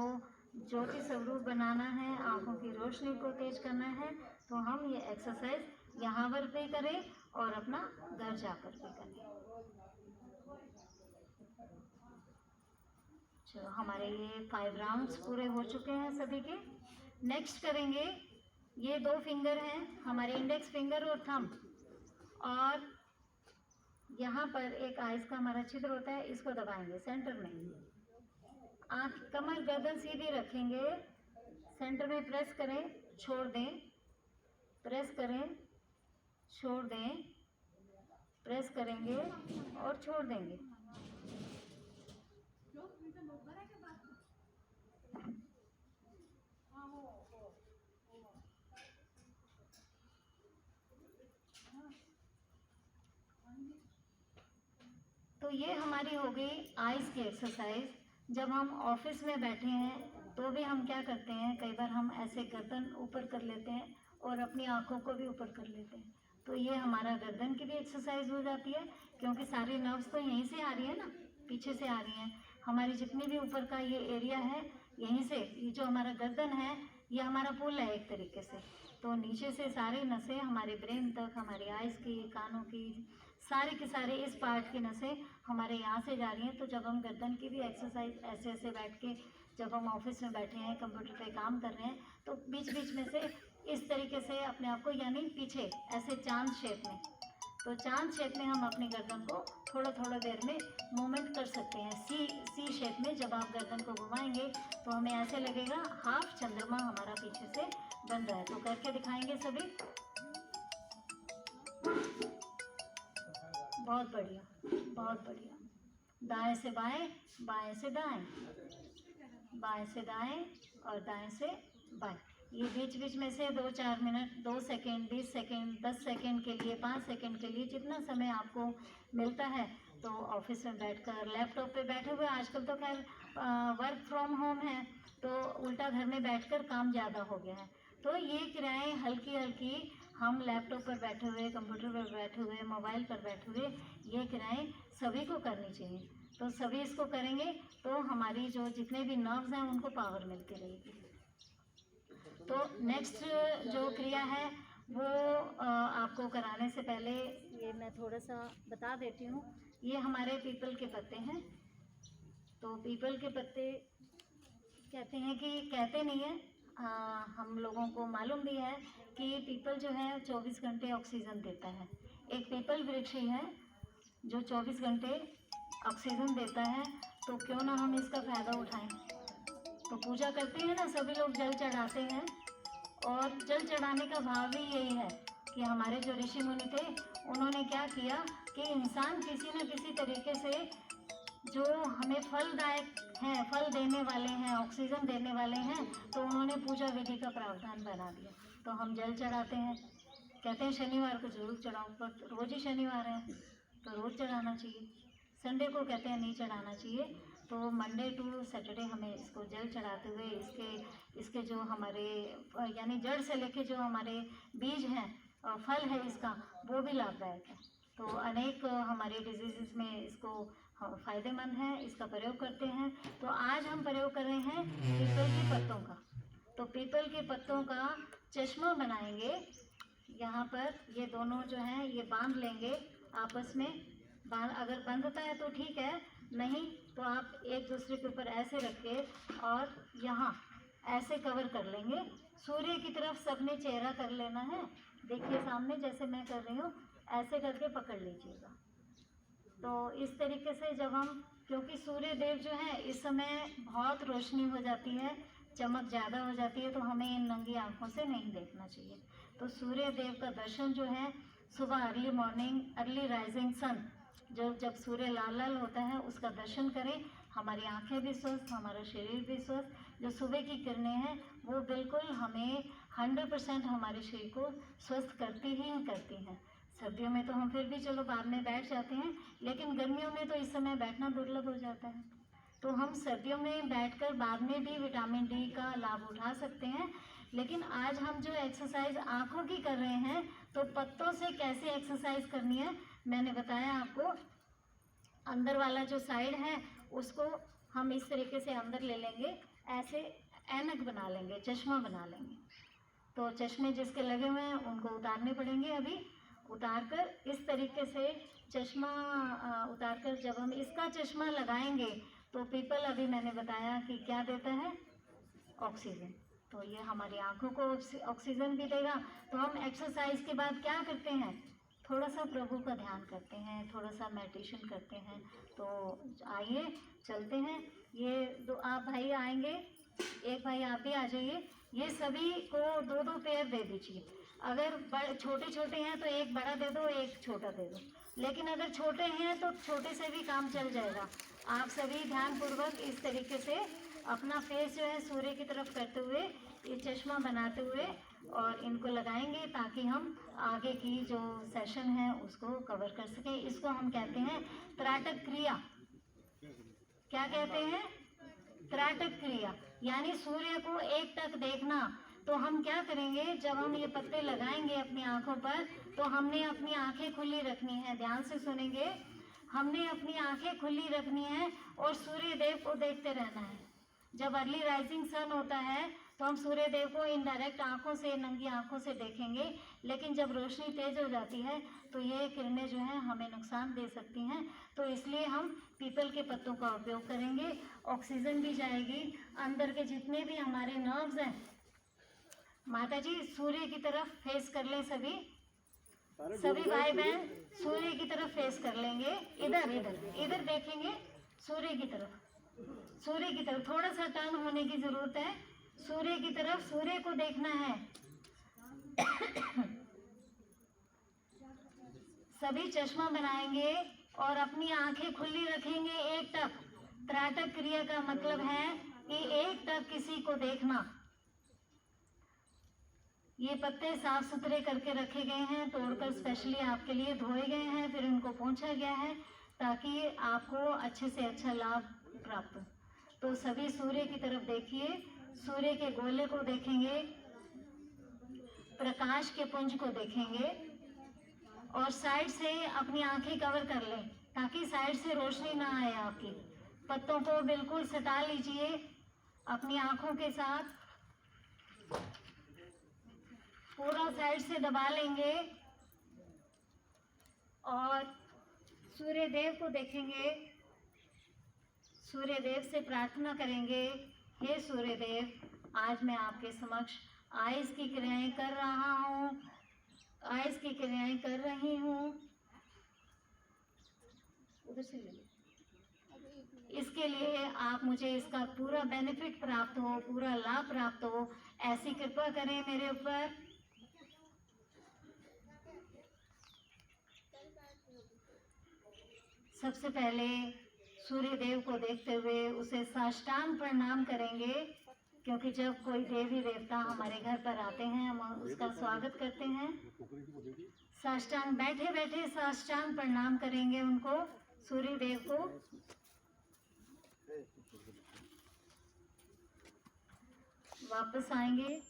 Speaker 1: ज्योति स्वरूप बनाना है, आँखों की रोशनी को तेज करना है। तो हम ये एक्सरसाइज यहाँ पर भी करें और अपना घर जाकर भी करें। चलो, हमारे ये 5 राउंड्स पूरे हो चुके हैं सभी के। नेक्स्ट करेंगे, ये 2 फिंगर हैं हमारे, इंडेक्स फिंगर और थंब, और यहाँ पर एक आइस का हमारा छिद्र होता है, इसको दबाएंगे सेंटर में। आँख, कमर गर्दन सीधी रखेंगे, सेंटर में प्रेस करें, छोड़ दें, प्रेस करें, छोड़ दें, प्रेस करेंगे और छोड़ देंगे। तो ये हमारी हो गई आइज़ की एक्सरसाइज। जब हम ऑफिस में बैठे हैं तो भी हम क्या करते हैं, कई बार हम ऐसे गर्दन ऊपर कर लेते हैं और अपनी आँखों को भी ऊपर कर लेते हैं। तो ये हमारा गर्दन की भी एक्सरसाइज हो जाती है, क्योंकि सारी नर्व्स तो यहीं से आ रही है ना, पीछे से आ रही हैं। हमारी जितनी भी ऊपर का ये एरिया है, यहीं से, ये जो हमारा गर्दन है ये हमारा पुल है एक तरीके से। तो नीचे से सारी नसें हमारे ब्रेन तक, हमारी आइज़ की, कानों की, सारे के सारे इस पार्ट की नसें हमारे यहाँ से जा रही हैं। तो जब हम गर्दन की भी एक्सरसाइज ऐसे ऐसे बैठ के, जब हम ऑफिस में बैठे हैं, कंप्यूटर पे काम कर रहे हैं, तो बीच बीच में से इस तरीके से अपने आप को, यानी पीछे ऐसे चांद शेप में, तो चांद शेप में हम अपनी गर्दन को थोड़ा थोड़ा देर में मूवमेंट कर सकते हैं। सी शेप में जब आप गर्दन को घुमाएंगे तो हमें ऐसे लगेगा हाफ चंद्रमा हमारा पीछे से बन रहा है। तो करके दिखाएंगे सभी। बहुत बढ़िया, बहुत बढ़िया। दाएं से बाएं, बाएं से दाएं, बाएं से दाएं और दाएं से बाएं। ये बीच बीच में से 2-4 मिनट, 2 सेकेंड, 20 सेकेंड, 10 सेकेंड के लिए, 5 सेकेंड के लिए, जितना समय आपको मिलता है, तो ऑफिस में बैठकर, लैपटॉप पे बैठे हुए, आजकल तो खैर वर्क फ्रॉम होम है, तो उल्टा घर में बैठकर काम ज़्यादा हो गया है। तो ये क्रियाएं हल्की हल्की हम लैपटॉप पर बैठे हुए, कंप्यूटर पर बैठे हुए, मोबाइल पर बैठे हुए, ये क्रियाएं सभी को करनी चाहिए। तो सभी इसको करेंगे तो हमारी जो जितने भी नर्व्स हैं उनको पावर मिलती रहेगी। तो नेक्स्ट जो क्रिया है वो आपको कराने से पहले ये मैं थोड़ा सा बता देती हूँ। ये हमारे पीपल के पत्ते हैं। तो पीपल के पत्ते कहते हैं कि कहते नहीं है, हम लोगों को मालूम भी है कि पीपल जो है 24 घंटे ऑक्सीजन देता है। एक पीपल वृक्ष ही है जो 24 घंटे ऑक्सीजन देता है, तो क्यों ना हम इसका फ़ायदा उठाएं। तो पूजा करते हैं ना, सभी लोग जल चढ़ाते हैं, और जल चढ़ाने का भाव भी यही है कि हमारे जो ऋषि मुनि थे उन्होंने क्या किया कि इंसान किसी न किसी तरीके से जो हमें फलदायक हैं, फल देने वाले हैं, ऑक्सीजन देने वाले हैं, तो उन्होंने पूजा विधि का प्रावधान बना दिया। तो हम जल चढ़ाते हैं, कहते हैं शनिवार को जरूर चढ़ाओ, पर रोज़ ही शनिवार है तो रोज़ चढ़ाना चाहिए। संडे को कहते हैं नहीं चढ़ाना चाहिए। तो मंडे टू सैटरडे हमें इसको जल चढ़ाते हुए इसके जो हमारे यानी जड़ से लेके जो हमारे बीज हैं, फल है इसका, वो भी लाभदायक है। तो अनेक हमारे डिजीज़ में इसको फ़ायदेमंद है, इसका प्रयोग करते हैं। तो आज हम प्रयोग कर रहे हैं पीपल के पत्तों का। तो पीपल के पत्तों का चश्मा बनाएंगे। यहाँ पर ये दोनों जो हैं ये बांध लेंगे आपस में। अगर बंधता है तो ठीक है, नहीं तो आप एक दूसरे के ऊपर ऐसे रख के और यहाँ ऐसे कवर कर लेंगे। सूर्य की तरफ सबने चेहरा कर लेना है। देखिए सामने जैसे मैं कर रही हूँ, ऐसे करके पकड़ लीजिएगा। तो इस तरीके से जब हम, क्योंकि सूर्य देव जो है इस समय बहुत रोशनी हो जाती है, चमक ज़्यादा हो जाती है, तो हमें इन नंगी आँखों से नहीं देखना चाहिए। तो सूर्य देव का दर्शन जो है सुबह early morning, early rising sun, जब सूर्य लाल लाल होता है उसका दर्शन करें। हमारी आंखें भी स्वस्थ, हमारा शरीर भी स्वस्थ। जो सुबह की किरणें हैं वो बिल्कुल हमें 100% हमारे शरीर को स्वस्थ करती ही करती हैं। सर्दियों में तो हम फिर भी चलो बाद में बैठ जाते हैं, लेकिन गर्मियों में तो इस समय बैठना दुर्लभ हो जाता है। तो हम सर्दियों में बैठकर बाद में भी विटामिन डी का लाभ उठा सकते हैं। लेकिन आज हम जो एक्सरसाइज आँखों की कर रहे हैं, तो पत्तों से कैसे एक्सरसाइज करनी है मैंने बताया आपको। अंदर वाला जो साइड है उसको हम इस तरीके से अंदर ले लेंगे, ऐसे ऐनक बना लेंगे, चश्मा बना लेंगे। तो चश्मे जिसके लगे हुए हैं उनको उतारने पड़ेंगे। अभी उतार कर इस तरीके से चश्मा उतार कर जब हम इसका चश्मा लगाएंगे तो पीपल अभी मैंने बताया कि क्या देता है, ऑक्सीजन। तो ये हमारी आँखों को ऑक्सीजन भी देगा। तो हम एक्सरसाइज के बाद क्या करते हैं, थोड़ा सा प्रभु का ध्यान करते हैं, थोड़ा सा मेडिटेशन करते हैं। तो आइए चलते हैं। ये दो आप भाई आएंगे, एक भाई आप भी आ जाइए। ये सभी को 2-2 पेयर दे दीजिए। अगर छोटे छोटे हैं तो एक बड़ा दे दो, एक छोटा दे दो। लेकिन अगर छोटे हैं तो छोटे से भी काम चल जाएगा। आप सभी ध्यानपूर्वक इस तरीके से अपना फेस जो है सूर्य की तरफ करते हुए ये चश्मा बनाते हुए और इनको लगाएंगे, ताकि हम आगे की जो सेशन है उसको कवर कर सकें। इसको हम कहते हैं त्राटक क्रिया। क्या कहते हैं, त्राटक क्रिया, यानी सूर्य को एक टक देखना। तो हम क्या करेंगे, जब हम ये पत्ते लगाएंगे अपनी आंखों पर, तो हमने अपनी आंखें खुली रखनी है। ध्यान से सुनेंगे, हमने अपनी आंखें खुली रखनी है और सूर्य देव को देखते रहना है। जब अर्ली राइजिंग सन होता है तो हम सूर्य देव को इनडायरेक्ट आंखों से, नंगी आंखों से देखेंगे। लेकिन जब रोशनी तेज हो जाती है तो ये किरणें जो हैं हमें नुकसान दे सकती हैं। तो इसलिए हम पीपल के पत्तों का उपयोग करेंगे। ऑक्सीजन भी जाएगी, अंदर के जितने भी हमारे नर्व्स हैं। माता जी सूर्य की तरफ फेस कर लें, सभी भाई बहन सूर्य की तरफ फेस कर लेंगे। इधर इधर इधर देखेंगे, सूर्य की तरफ, सूर्य की तरफ थोड़ा सा टर्न होने की जरूरत है। सूर्य की तरफ, सूर्य को देखना है। सभी चश्मा बनाएंगे और अपनी आंखें खुली रखेंगे एक टक। त्राटक क्रिया का मतलब है कि एक टक किसी को देखना। ये पत्ते साफ सुथरे करके रखे गए हैं, तोड़कर स्पेशली आपके लिए धोए गए हैं, फिर उनको पोंछा गया है ताकि आपको अच्छे से अच्छा लाभ प्राप्त हो। तो सभी सूर्य की तरफ देखिए, सूर्य के गोले को देखेंगे। प्रकाश के पुंज को देखेंगे और साइड से अपनी आंखें कवर कर लें ताकि साइड से रोशनी ना आए आपकी। पत्तों को बिल्कुल सटा लीजिए अपनी आंखों के साथ, पूरा साइड से दबा लेंगे और सूर्य देव को देखेंगे। सूर्य देव से प्रार्थना करेंगे, हे सूर्य देव, आज मैं आपके समक्ष आइस की क्रियाएं कर रहा हूँ, आइस की क्रियाएं कर रही हूँ। उधर से ले लो। इसके लिए आप मुझे इसका पूरा बेनिफिट प्राप्त हो, पूरा लाभ प्राप्त हो, ऐसी कृपा करें मेरे ऊपर। सबसे पहले सूर्य देव को देखते हुए उसे साष्टांग प्रणाम करेंगे, क्योंकि जब कोई देवी देवता हमारे घर पर आते हैं हम उसका स्वागत करते हैं। साष्टांग बैठे बैठे साष्टांग प्रणाम करेंगे उनको, सूर्य देव को। वापस आएंगे।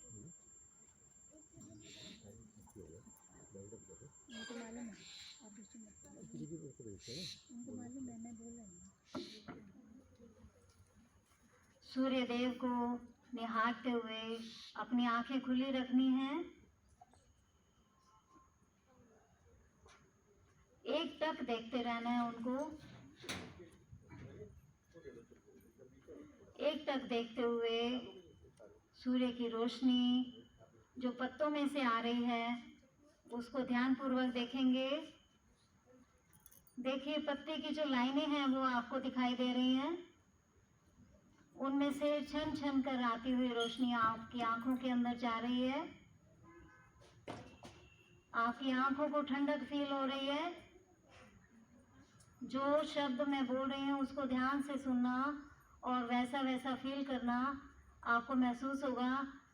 Speaker 1: सूर्य देव को निहारते हुए अपनी आंखें खुली रखनी हैं। एक टक देखते रहना है उनको। एक टक देखते हुए सूर्य की रोशनी जो पत्तों में से आ रही है उसको ध्यानपूर्वक देखेंगे। देखिए पत्ते की जो लाइनें हैं वो आपको दिखाई दे रही हैं, उनमें से छन छन कर आती हुई रोशनी आपकी आंखों के अंदर जा रही है। आपकी आंखों को ठंडक फील हो रही है। जो शब्द मैं बोल रही हूँ उसको ध्यान से सुनना और वैसा वैसा फील करना। आपको महसूस होगा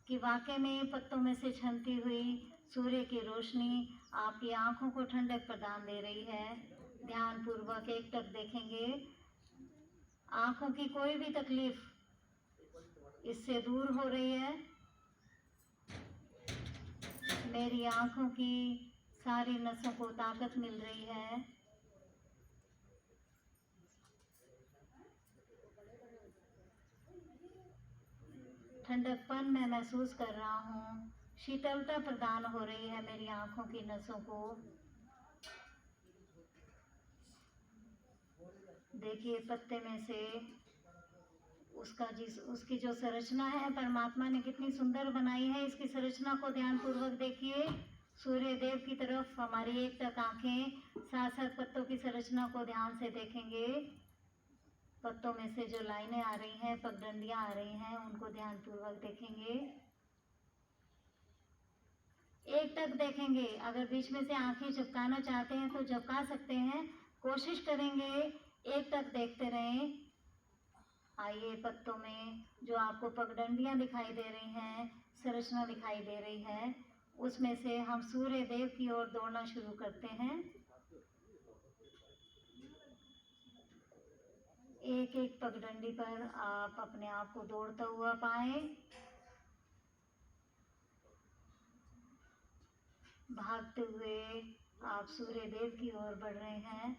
Speaker 1: कि वाकई में पत्तों में से छनती हुई सूर्य की रोशनी आपकी आंखों को ठंडक प्रदान दे रही है। ध्यानपूर्वक एक टक देखेंगे। आंखों की कोई भी तकलीफ इससे दूर हो रही है। मेरी आंखों की सारी नसों को ताकत मिल रही है। ठंडकपन मैं महसूस कर रहा हूँ। शीतलता प्रदान हो रही है मेरी आंखों की नसों को। देखिए पत्ते में से उसकी जो संरचना है परमात्मा ने कितनी सुंदर बनाई है। इसकी संरचना को ध्यानपूर्वक देखिए। सूर्य देव की तरफ हमारी एक टक आंखें साथ साथ पत्तों की संरचना को ध्यान से देखेंगे। पत्तों में से जो लाइनें आ रही हैं, पगडंडियां आ रही हैं, उनको ध्यानपूर्वक देखेंगे। एक टक देखेंगे। अगर बीच में से आंखें झपकाना चाहते हैं तो झपका सकते हैं। कोशिश करेंगे एक टक देखते रहें। आइए पत्तों में जो आपको पगडंडियां दिखाई दे रही हैं, संरचना दिखाई दे रही है, उसमें से हम सूर्य देव की ओर दौड़ना शुरू करते हैं। एक एक पगडंडी पर आप अपने आप को दौड़ता हुआ पाएं। भागते हुए आप सूर्य देव की ओर बढ़ रहे हैं।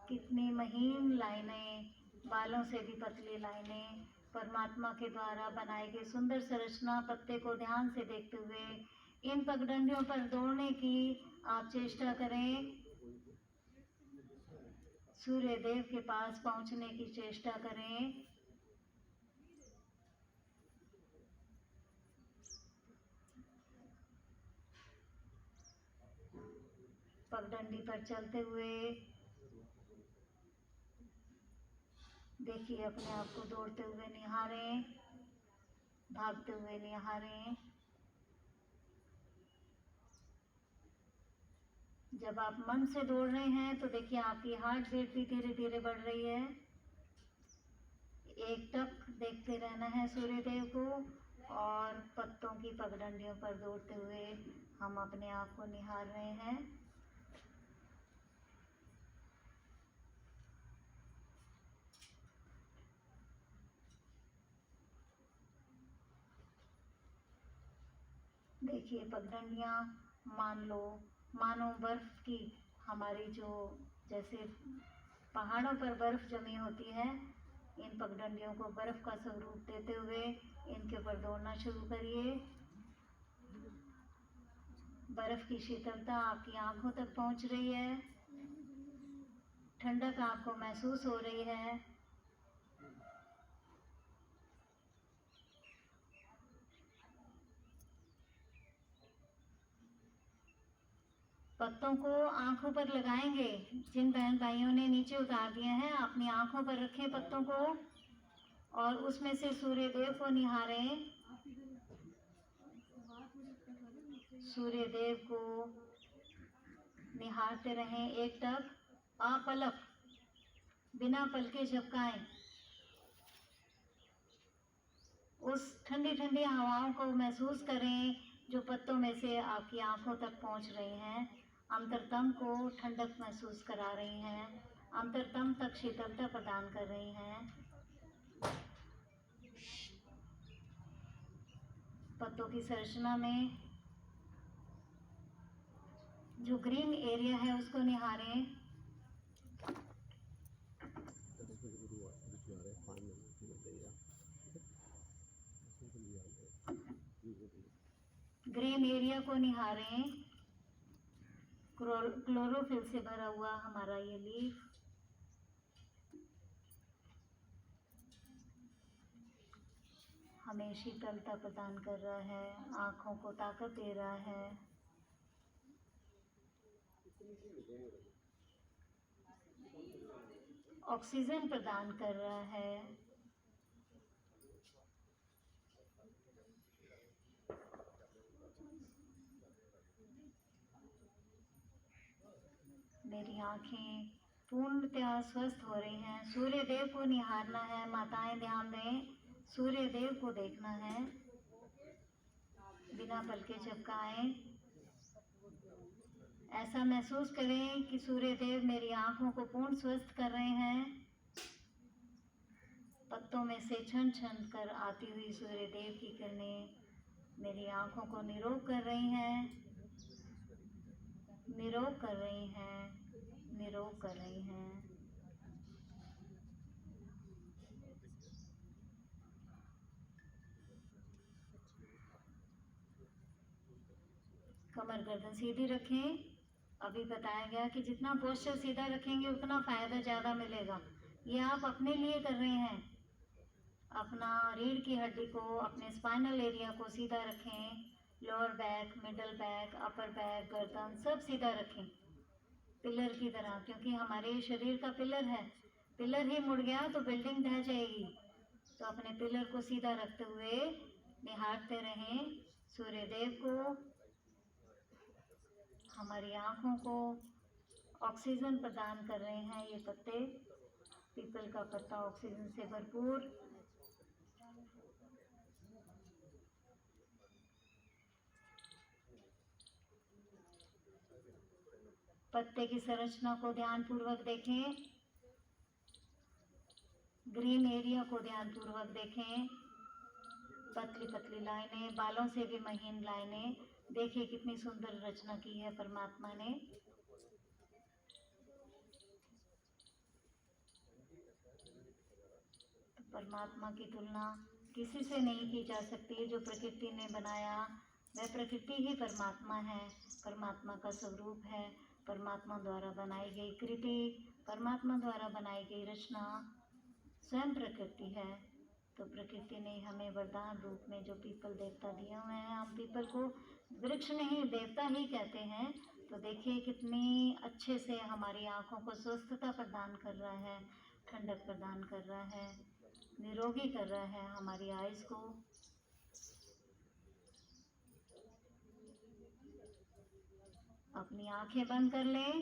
Speaker 1: कितनी महीन लाइनें, बालों से भी पतली लाइनें, परमात्मा के द्वारा बनाई गई सुंदर संरचना। पत्ते को ध्यान से देखते हुए इन पगडंडियों पर दौड़ने की आप चेष्टा करें। सूर्य देव के पास पहुंचने की चेष्टा करें। पगडंडी पर चलते हुए देखिए अपने आप को दौड़ते हुए निहारें, भागते हुए निहारें। जब आप मन से दौड़ रहे हैं तो देखिए आपकी हार्ट बीट भी धीरे धीरे बढ़ रही है। एक टक देखते रहना है सूर्य देव को और पत्तों की पगडंडियों पर दौड़ते हुए हम अपने आप को निहार रहे हैं। देखिए पगडंडियाँ मानो बर्फ की, हमारी जो जैसे पहाड़ों पर बर्फ जमी होती है, इन पगडंडियों को बर्फ का स्वरूप देते हुए इनके ऊपर दौड़ना शुरू करिए। बर्फ की शीतलता आपकी आंखों तक पहुंच रही है, ठंडक आपको महसूस हो रही है। पत्तों को आंखों पर लगाएंगे। जिन बहन भाइयों ने नीचे उतार दिए हैं, अपनी आंखों पर रखें पत्तों को और उसमें से सूर्य देव को निहारें। सूर्य देव को निहारते रहें एकटक, अपलक, बिना पलके झपकाएं। उस ठंडी ठंडी हवाओं को महसूस करें जो पत्तों में से आपकी आंखों तक पहुंच रही हैं, अंतरतम को ठंडक महसूस करा रही हैं, अंतरतम तक शीतलता प्रदान कर रही हैं। पत्तों की संरचना में जो ग्रीन एरिया है उसको निहारें। ग्रीन एरिया को निहारें। क्लोरोफिल से भरा हुआ हमारा ये लीफ हमें शीतलता प्रदान कर रहा है, आँखों को ताकत दे रहा है। ऑक्सीजन प्रदान कर रहा है। मेरी आँखें पूर्णतः स्वस्थ हो रही हैं। सूर्य देव को निहारना है, माताएं ध्यान दें, सूर्य देव को देखना है, बिना पलके झपकाएं। ऐसा महसूस करें कि सूर्य देव मेरी आँखों को पूर्ण स्वस्थ कर रहे हैं। पत्तों में से छन छन कर आती हुई सूर्य देव की किरणें मेरी आँखों को निरोग कर रही हैं, निरोग कर रही हैं, निरोग कर रही हैं। कमर गर्दन सीधी रखें। अभी बताया गया कि जितना पोस्चर सीधा रखेंगे उतना फ़ायदा ज़्यादा मिलेगा। ये आप अपने लिए कर रहे हैं। अपना रीढ़ की हड्डी को, अपने स्पाइनल एरिया को सीधा रखें। Lower back, middle back, upper back, गर्दन सब सीधा रखें पिलर की तरह, क्योंकि हमारे शरीर का पिलर है। पिलर ही मुड़ गया तो बिल्डिंग ढह जाएगी। तो अपने पिलर को सीधा रखते हुए निहारते रहें सूर्य देव को। हमारी आँखों को ऑक्सीजन प्रदान कर रहे हैं ये पत्ते। पीपल का पत्ता ऑक्सीजन से भरपूर। पत्ते की संरचना को ध्यानपूर्वक देखें। ग्रीन एरिया को ध्यानपूर्वक देखें। पतली पतली लाइनें, बालों से भी महीन लाइनें। देखिए कितनी सुंदर रचना की है परमात्मा ने। परमात्मा की तुलना किसी से नहीं की जा सकती। जो प्रकृति ने बनाया वह प्रकृति ही परमात्मा है, परमात्मा का स्वरूप है। परमात्मा द्वारा बनाई गई कृति, परमात्मा द्वारा बनाई गई रचना स्वयं प्रकृति है। तो प्रकृति ने हमें वरदान रूप में जो पीपल देवता दिए हुए हैं, हम पीपल को वृक्ष नहीं देवता ही कहते हैं। तो देखिए कितनी अच्छे से हमारी आँखों को स्वस्थता प्रदान कर रहा है, ठंडक प्रदान कर रहा है, निरोगी कर रहा है हमारी आइज़ को। अपनी आंखें बंद कर लें।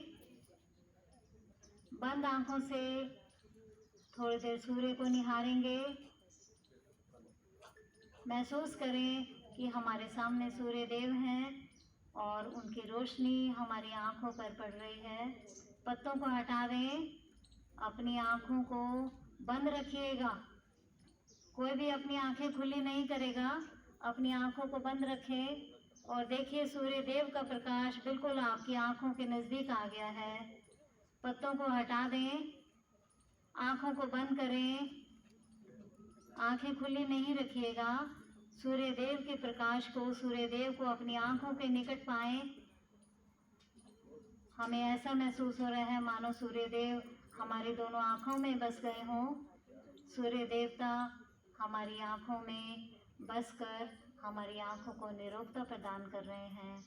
Speaker 1: बंद आंखों से थोड़ी देर सूर्य को निहारेंगे। महसूस करें कि हमारे सामने सूर्य देव हैं और उनकी रोशनी हमारी आंखों पर पड़ रही है। पत्तों को हटा दें। अपनी आंखों को बंद रखिएगा। कोई भी अपनी आंखें खुली नहीं करेगा। अपनी आंखों को बंद रखें। और देखिए सूर्य देव का प्रकाश बिल्कुल आपकी आंखों के नज़दीक आ गया है। पत्तों को हटा दें, आंखों को बंद करें, आंखें खुली नहीं रखिएगा। सूर्य देव के प्रकाश को, सूर्य देव को अपनी आंखों के निकट पाएं। हमें ऐसा महसूस हो रहा है मानो सूर्य देव हमारी दोनों आंखों में बस गए हों। सूर्य देवता हमारी आंखों में बसकर हमारी आंखों को निरोगता प्रदान कर रहे हैं।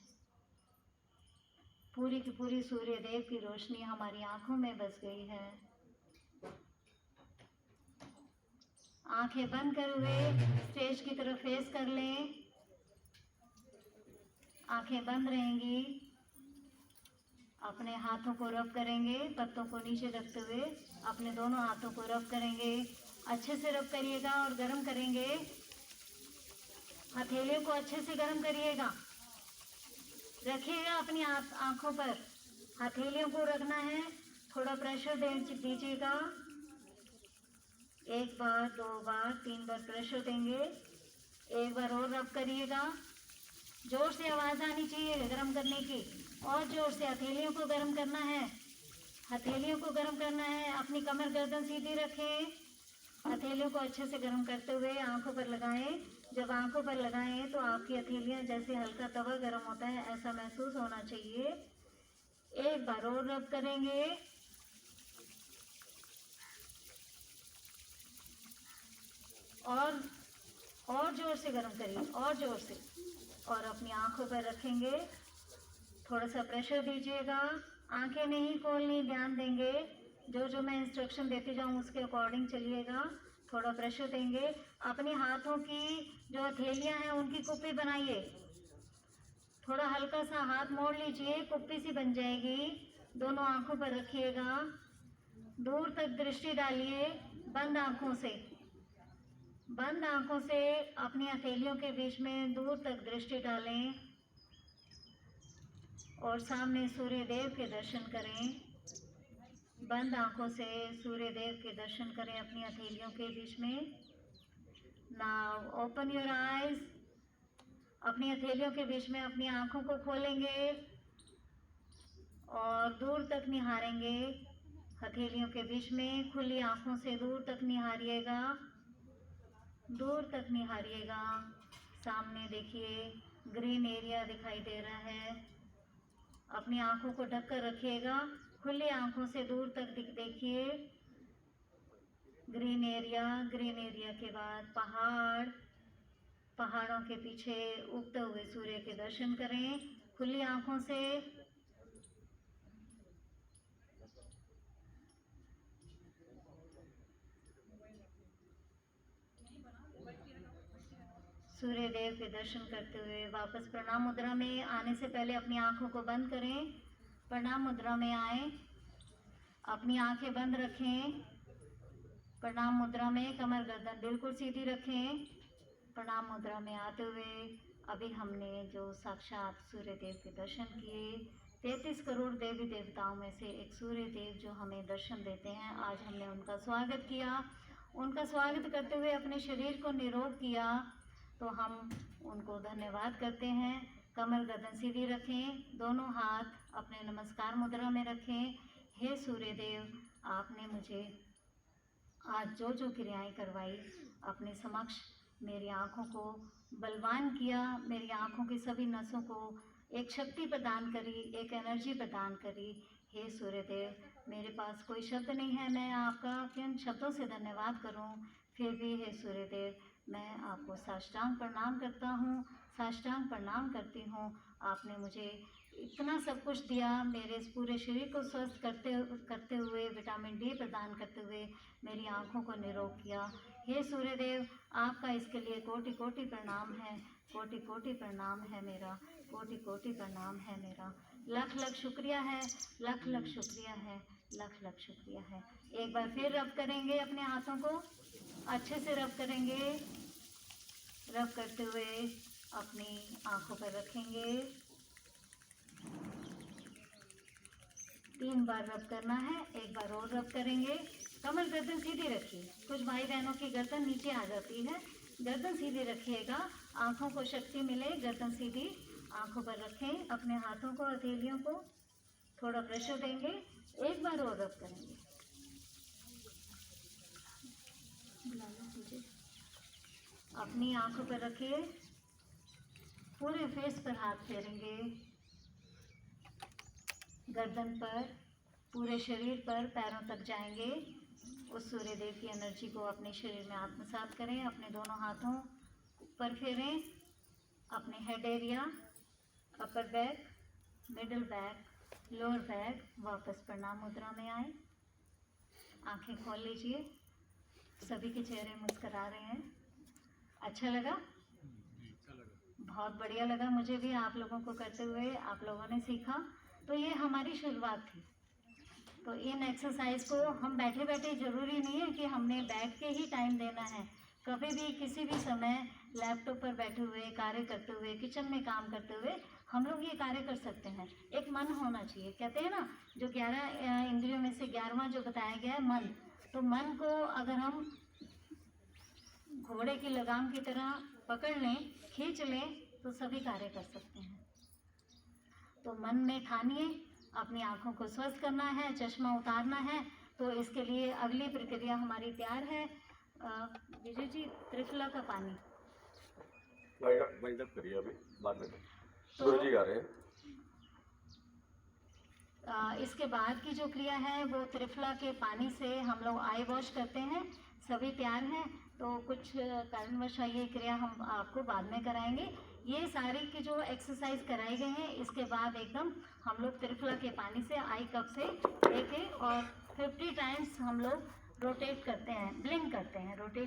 Speaker 1: पूरी की पूरी सूर्य देव की रोशनी हमारी आंखों में बस गई है। आंखें बंद कर हुए स्टेज की तरफ फेस कर लें। आंखें बंद रहेंगी। अपने हाथों को रब करेंगे, पत्तों को नीचे रखते हुए अपने दोनों हाथों को रब करेंगे। अच्छे से रब करिएगा और गर्म करेंगे। हथेलियों को अच्छे से गर्म करिएगा। रखिएगा अपनी आंखों पर, हथेलियों को रखना है। थोड़ा प्रेशर दीजिएगा। 1 बार, 2 बार, 3 बार प्रेशर देंगे। 1 बार और रब करिएगा। जोर से आवाज़ आनी चाहिए गर्म करने की, और जोर से हथेलियों को गर्म करना है। हथेलियों को गर्म करना है। अपनी कमर गर्दन सीधी रखें। हथेलियों को अच्छे से गर्म करते हुए आंखों पर लगाएं। जब आंखों पर लगाएं तो आपकी हथेलियां जैसे हल्का तवा गर्म होता है ऐसा महसूस होना चाहिए। 1 बार और रब करेंगे। और जोर से गर्म करिए, और जोर से, और अपनी आंखों पर रखेंगे। थोड़ा सा प्रेशर दीजिएगा। आंखें नहीं खोलनी, ध्यान देंगे। जो मैं इंस्ट्रक्शन देती जाऊँ उसके अकॉर्डिंग चलिएगा। थोड़ा प्रेशर देंगे। अपने हाथों की जो हथेलियां हैं उनकी कुप्पी बनाइए। थोड़ा हल्का सा हाथ मोड़ लीजिए, कुप्पी सी बन जाएगी। दोनों आंखों पर रखिएगा। दूर तक दृष्टि डालिए, बंद आंखों से। बंद आंखों से अपनी हथेलियों के बीच में दूर तक दृष्टि डालें और सामने सूर्य देव के दर्शन करें। बंद आंखों से सूर्य देव के दर्शन करें अपनी हथेलियों के बीच में। Now open your eyes. अपनी हथेलियों के बीच में अपनी आंखों को खोलेंगे और दूर तक निहारेंगे। हथेलियों के बीच में खुली आंखों से दूर तक निहारिएगा, दूर तक निहारिएगा। सामने देखिए ग्रीन एरिया दिखाई दे रहा है। अपनी आंखों को ढक कर रखिएगा। खुली आंखों से दूर तक देखिए ग्रीन एरिया। ग्रीन एरिया के बाद पहाड़, पहाड़ों के पीछे उगते हुए सूर्य के दर्शन करें खुली आंखों से। सूर्य देव के दर्शन करते हुए वापस प्रणाम मुद्रा में आने से पहले अपनी आंखों को बंद करें। प्रणाम मुद्रा में आए, अपनी आंखें बंद रखें। प्रणाम मुद्रा में कमर गर्दन बिल्कुल सीधी रखें। प्रणाम मुद्रा में आते हुए अभी हमने जो साक्षात सूर्य देव के दर्शन किए, 33 करोड़ देवी देवताओं में से एक सूर्य देव जो हमें दर्शन देते हैं, आज हमने उनका स्वागत किया। उनका स्वागत करते हुए अपने शरीर को निरोग किया, तो हम उनको धन्यवाद करते हैं। कमर गर्दन सीधी रखें, दोनों हाथ अपने नमस्कार मुद्रा में रखें। हे सूर्य देव, आपने मुझे आज जो क्रियाएं करवाई अपने समक्ष मेरी आँखों को बलवान किया, मेरी आँखों की सभी नसों को एक शक्ति प्रदान करी, एक एनर्जी प्रदान करी। हे सूर्यदेव, मेरे पास कोई शब्द नहीं है, मैं आपका किन शब्दों से धन्यवाद करूं। फिर भी हे सूर्यदेव, मैं आपको साष्टांग प्रणाम करता हूँ, साष्टांग प्रणाम करती हूँ। आपने मुझे इतना सब कुछ दिया, मेरे इस पूरे शरीर को स्वस्थ करते हुए, विटामिन डी प्रदान करते हुए मेरी आँखों को निरोग किया। हे सूर्यदेव, आपका इसके लिए कोटि कोटि प्रणाम है, कोटि कोटि प्रणाम है मेरा, कोटि कोटि प्रणाम है मेरा। लख लख शुक्रिया है, लख लख शुक्रिया है, लख लख शुक्रिया है। एक बार फिर रब करेंगे, अपने हाथों को अच्छे से रब करेंगे। रब करते हुए अपनी आँखों पर रखेंगे। 3 बार रब करना है, एक बार और रब करेंगे। कमर गर्दन सीधी रखिए। कुछ भाई बहनों की गर्दन नीचे आ जाती है, गर्दन सीधी रखिएगा, आँखों को शक्ति मिले, गर्दन सीधी। आंखों पर रखें अपने हाथों को, हथेलियों को, थोड़ा प्रेशर देंगे, एक बार और रब करेंगे। बुला लो मुझे। अपनी आंखों पर रखिए, पूरे फेस पर हाथ फेरेंगे, गर्दन पर, पूरे शरीर पर, पैरों तक जाएंगे। उस सूर्य देव की एनर्जी को अपने शरीर में आत्मसात करें। अपने दोनों हाथों पर फेरें, अपने head area, upper back, middle back, lower back, वापस प्रणाम मुद्रा में आए। आंखें खोल लीजिए। सभी के चेहरे मुस्कुरा रहे हैं। अच्छा लगा? बहुत बढ़िया लगा मुझे भी आप लोगों को करते हुए। आप लोगों ने सीखा, तो ये हमारी शुरुआत थी। तो इन एक्सरसाइज को हम बैठे बैठे, ज़रूरी नहीं है कि हमने बैठ के ही टाइम देना है। कभी भी किसी भी समय लैपटॉप पर बैठे हुए, कार्य करते हुए, किचन में काम करते हुए हम लोग ये कार्य कर सकते हैं। एक मन होना चाहिए। कहते हैं ना, जो 11 इंद्रियों में से 11वां जो बताया गया है, मन। तो मन को अगर हम घोड़े की लगाम की तरह पकड़ लें, खींच लें, तो सभी कार्य कर सकते हैं। तो मन में ठानिए अपनी आंखों को स्वस्थ करना है, चश्मा उतारना है। तो इसके लिए अगली प्रक्रिया हमारी तैयार है। विजय जी, त्रिफला का पानी
Speaker 2: वाइंड अप करिए, अभी बाद में गुरु जी गा रहे हैं।
Speaker 1: इसके बाद की जो क्रिया है वो त्रिफला के पानी से हम लोग आई वॉश करते हैं। सभी तैयार हैं, तो कुछ कारणवश ये क्रिया हम आपको बाद में कराएंगे। ये सारी की जो एक्सरसाइज कराई गई हैं, इसके बाद एकदम हम लोग त्रिफला के पानी से आई कप से लेके और 50 टाइम्स हम लोग रोटेट करते हैं, ब्लिंक करते हैं। रोटेट